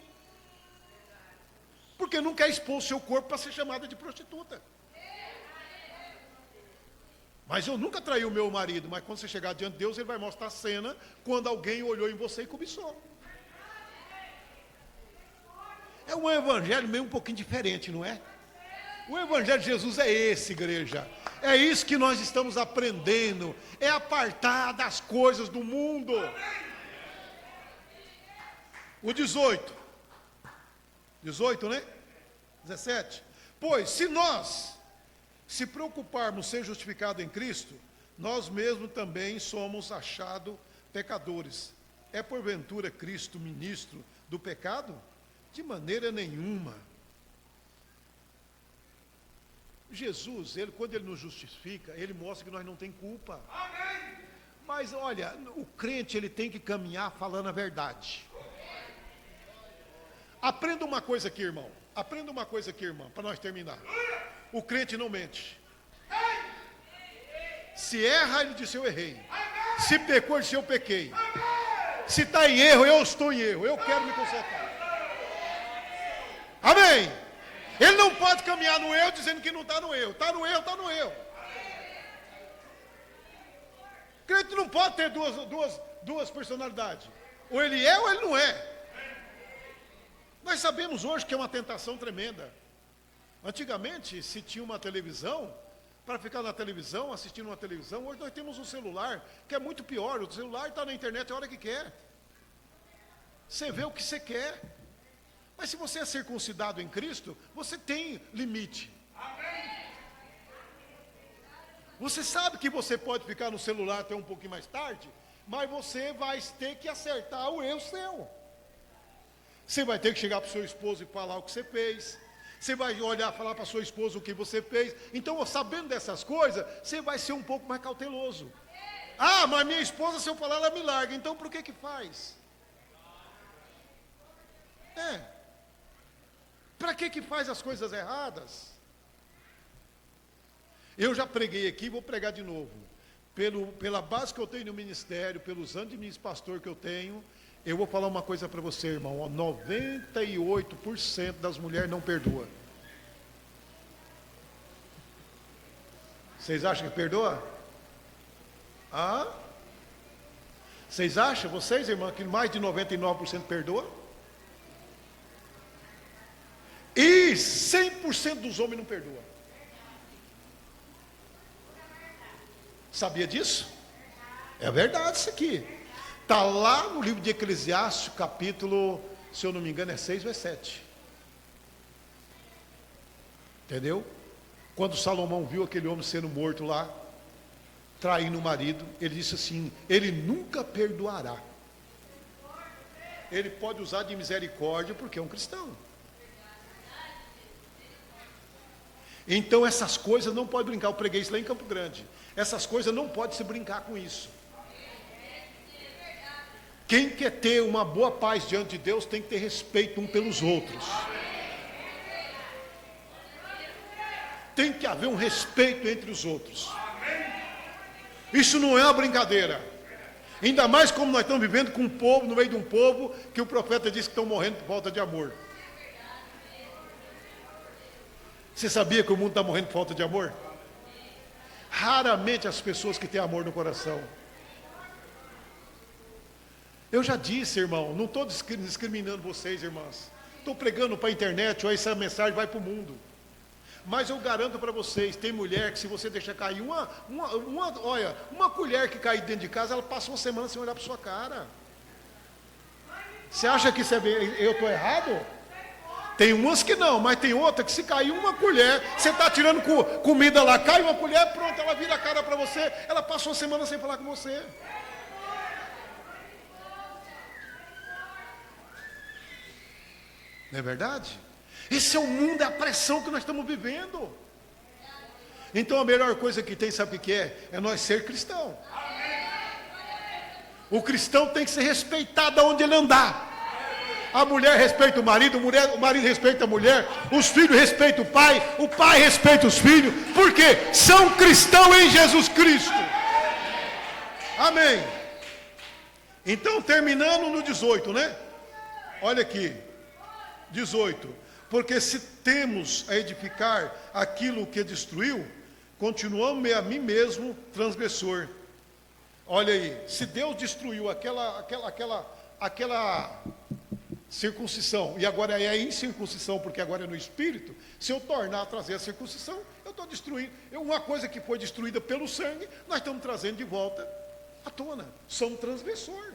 Porque não quer expor o seu corpo para ser chamada de prostituta. Mas eu nunca traí o meu marido, mas quando você chegar diante de Deus, ele vai mostrar a cena quando alguém olhou em você e cobiçou. É um evangelho meio um pouquinho diferente, não é? O evangelho de Jesus é esse, igreja. É isso que nós estamos aprendendo. É apartar das coisas do mundo. O 18, né? 17. Pois, se nós se preocuparmos ser justificados em Cristo, nós mesmos também somos achados pecadores. É porventura Cristo ministro do pecado? De maneira nenhuma. Jesus, quando ele nos justifica, ele mostra que nós não temos culpa. Mas olha, o crente ele tem que caminhar falando a verdade. Aprenda uma coisa aqui, irmão. Aprenda uma coisa aqui, irmão, para nós terminar. o crente não mente. Se erra, ele diz: eu errei. Se pecou, ele diz: eu pequei. Se está em erro, eu estou em erro. Eu quero me consertar. Amém? Ele não pode caminhar no erro dizendo que não está no erro. Está no erro, está no erro. O crente não pode ter duas personalidades. Ou ele é ou ele não é. Nós sabemos hoje que é uma tentação tremenda. Antigamente, se tinha uma televisão, para ficar na televisão, assistindo uma televisão, hoje nós temos um celular, que é muito pior. O celular está na internet a hora que quer. Você vê o que você quer. Mas se você é circuncidado em Cristo, você tem limite. Você sabe que você pode ficar no celular até um pouquinho mais tarde, mas você vai ter que acertar o erro seu. Você vai ter que chegar para o seu esposo e falar o que você fez. Você vai olhar e falar para a sua esposa o que você fez. Então, sabendo dessas coisas, você vai ser um pouco mais cauteloso. Ah, mas minha esposa, se eu falar, ela me larga. Então, por que faz? Para que faz as coisas erradas? Eu já preguei aqui, vou pregar de novo. Pela base que eu tenho no ministério, pelos anos de ministro pastor que eu tenho, eu vou falar uma coisa para você, irmão. 98% das mulheres não perdoa. Vocês acham que perdoa? Vocês acham, vocês, irmão, que mais de 99% perdoa? E 100% dos homens não perdoam. Sabia disso? É verdade isso aqui. Está lá no livro de Eclesiastes, capítulo, se eu não me engano, é 6 ou é 7. Entendeu? Quando Salomão viu aquele homem sendo morto lá, traindo o marido, ele disse assim: ele nunca perdoará. Ele pode usar de misericórdia porque é um cristão. Então essas coisas não pode brincar. Eu preguei isso lá em Campo Grande. Essas coisas não pode se brincar com isso. Quem quer ter uma boa paz diante de Deus tem que ter respeito um pelos outros. Tem que haver um respeito entre os outros. Isso não é uma brincadeira. Ainda mais como nós estamos vivendo com um povo, no meio de um povo, que o profeta disse que estão morrendo por falta de amor. Você sabia que o mundo está morrendo por falta de amor? Raramente as pessoas que têm amor no coração. Eu já disse, irmão, não estou discriminando vocês, irmãs. Estou pregando para a internet, ou essa mensagem vai para o mundo. Mas eu garanto para vocês, tem mulher que se você deixar cair uma colher que cair dentro de casa, ela passa uma semana sem olhar para sua cara. Você acha que eu estou errado? Tem umas que não, mas tem outra que se cair uma colher, você está tirando comida lá, cai uma colher, pronto, ela vira a cara para você, ela passou uma semana sem falar com você. Não é verdade? Esse é o mundo, é a pressão que nós estamos vivendo. Então a melhor coisa que tem, sabe o que é? É nós ser cristão. O cristão tem que ser respeitado aonde ele andar. A mulher respeita o marido respeita a mulher, os filhos respeitam o pai respeita os filhos, porque são cristãos em Jesus Cristo. Amém. Então, terminando no 18, né? Olha aqui, 18. Porque se temos a edificar aquilo que destruiu, continuamos a mim mesmo transgressor. Olha aí, se Deus destruiu aquela circuncisão, e agora é a incircuncisão, porque agora é no espírito, se eu tornar a trazer a circuncisão, eu estou destruindo. Uma coisa que foi destruída pelo sangue, nós estamos trazendo de volta à tona. Somos transgressor.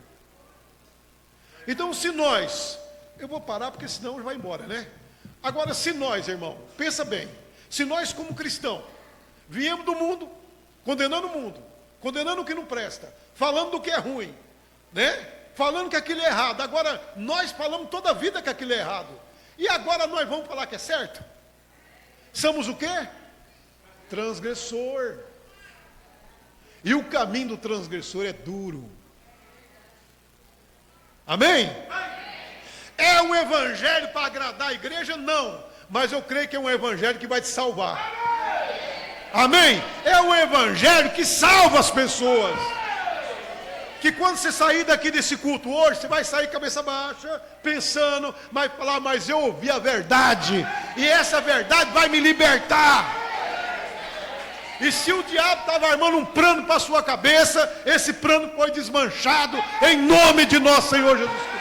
Então, se nós, eu vou parar porque senão vai embora, né? Agora, se nós, irmão, pensa bem, se nós como cristão, viemos do mundo, condenando o mundo, condenando o que não presta, falando do que é ruim, né? Falando que aquilo é errado. Agora, nós falamos toda a vida que aquilo é errado. E agora nós vamos falar que é certo? Somos o quê? Transgressor. E o caminho do transgressor é duro. Amém? É um evangelho para agradar a igreja? Não. Mas eu creio que é um evangelho que vai te salvar. Amém? É o evangelho que salva as pessoas. Que quando você sair daqui desse culto hoje, você vai sair cabeça baixa, pensando, vai falar, mas eu ouvi a verdade, e essa verdade vai me libertar. E se o diabo estava armando um plano para a sua cabeça, esse plano foi desmanchado em nome de nosso Senhor Jesus Cristo.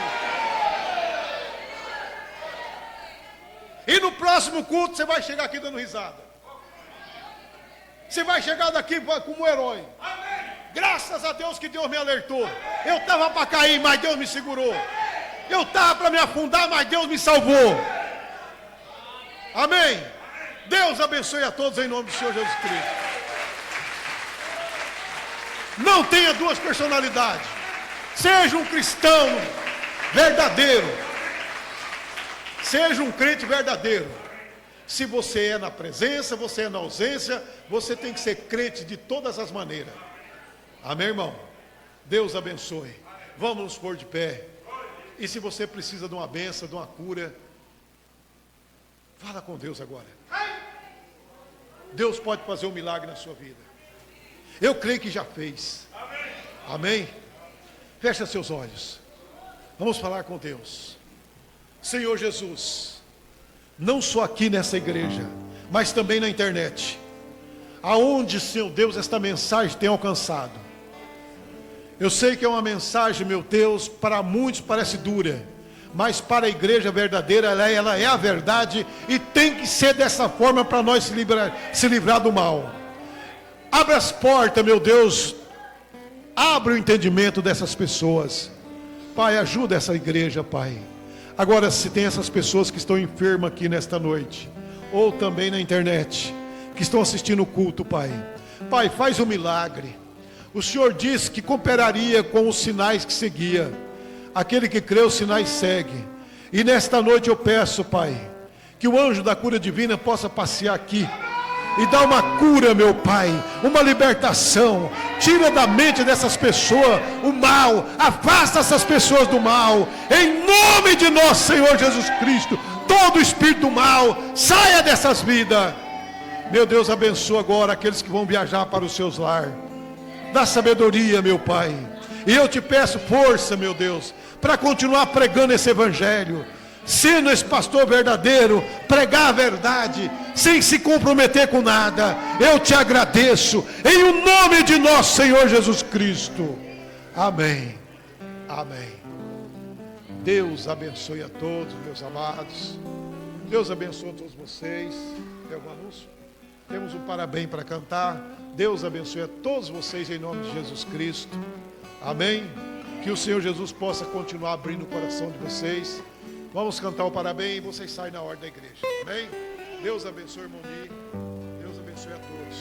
E no próximo culto você vai chegar aqui dando risada. Você vai chegar daqui como um herói. Graças a Deus que Deus me alertou. Eu estava para cair, mas Deus me segurou. Eu estava para me afundar, mas Deus me salvou. Amém? Deus abençoe a todos em nome do Senhor Jesus Cristo. Não tenha duas personalidades. Seja um cristão verdadeiro. Seja um crente verdadeiro. Se você é na presença, você é na ausência, você tem que ser crente de todas as maneiras. Amém, irmão? Deus abençoe. Vamos nos pôr de pé. E se você precisa de uma bênção, de uma cura, fala com Deus agora. Deus pode fazer um milagre na sua vida. Eu creio que já fez. Amém? Fecha seus olhos. Vamos falar com Deus. Senhor Jesus, não só aqui nessa igreja, mas também na internet, aonde, Senhor Deus, esta mensagem tem alcançado. Eu sei que é uma mensagem, meu Deus, para muitos parece dura, mas para a igreja verdadeira, ela é a verdade, e tem que ser dessa forma para nós se livrar do mal. Abra as portas, meu Deus, abre o entendimento dessas pessoas. Pai, ajuda essa igreja, Pai. Agora, se tem essas pessoas que estão enfermas aqui nesta noite, ou também na internet, que estão assistindo o culto, Pai. Pai, faz um milagre. O Senhor disse que cooperaria com os sinais que seguia. Aquele que crê, os sinais segue. E nesta noite eu peço, Pai, que o anjo da cura divina possa passear aqui e dar uma cura, meu Pai, uma libertação. Tira da mente dessas pessoas o mal, afasta essas pessoas do mal, em nome de nosso Senhor Jesus Cristo. Todo espírito do mal, saia dessas vidas. Meu Deus, abençoa agora aqueles que vão viajar para os seus lares. Dá sabedoria, meu Pai. E eu te peço força, meu Deus, para continuar pregando esse evangelho, sendo esse pastor verdadeiro, pregar a verdade, sem se comprometer com nada. Eu te agradeço, em o nome de nosso Senhor Jesus Cristo. Amém. Amém. Deus abençoe a todos, meus amados. Deus abençoe a todos vocês. Tem algum anúncio? Temos um parabéns para cantar. Deus abençoe a todos vocês em nome de Jesus Cristo. Amém. Que o Senhor Jesus possa continuar abrindo o coração de vocês. Vamos cantar o parabéns e vocês saem na ordem da igreja. Amém? Deus abençoe, irmão Mi. Deus abençoe a todos.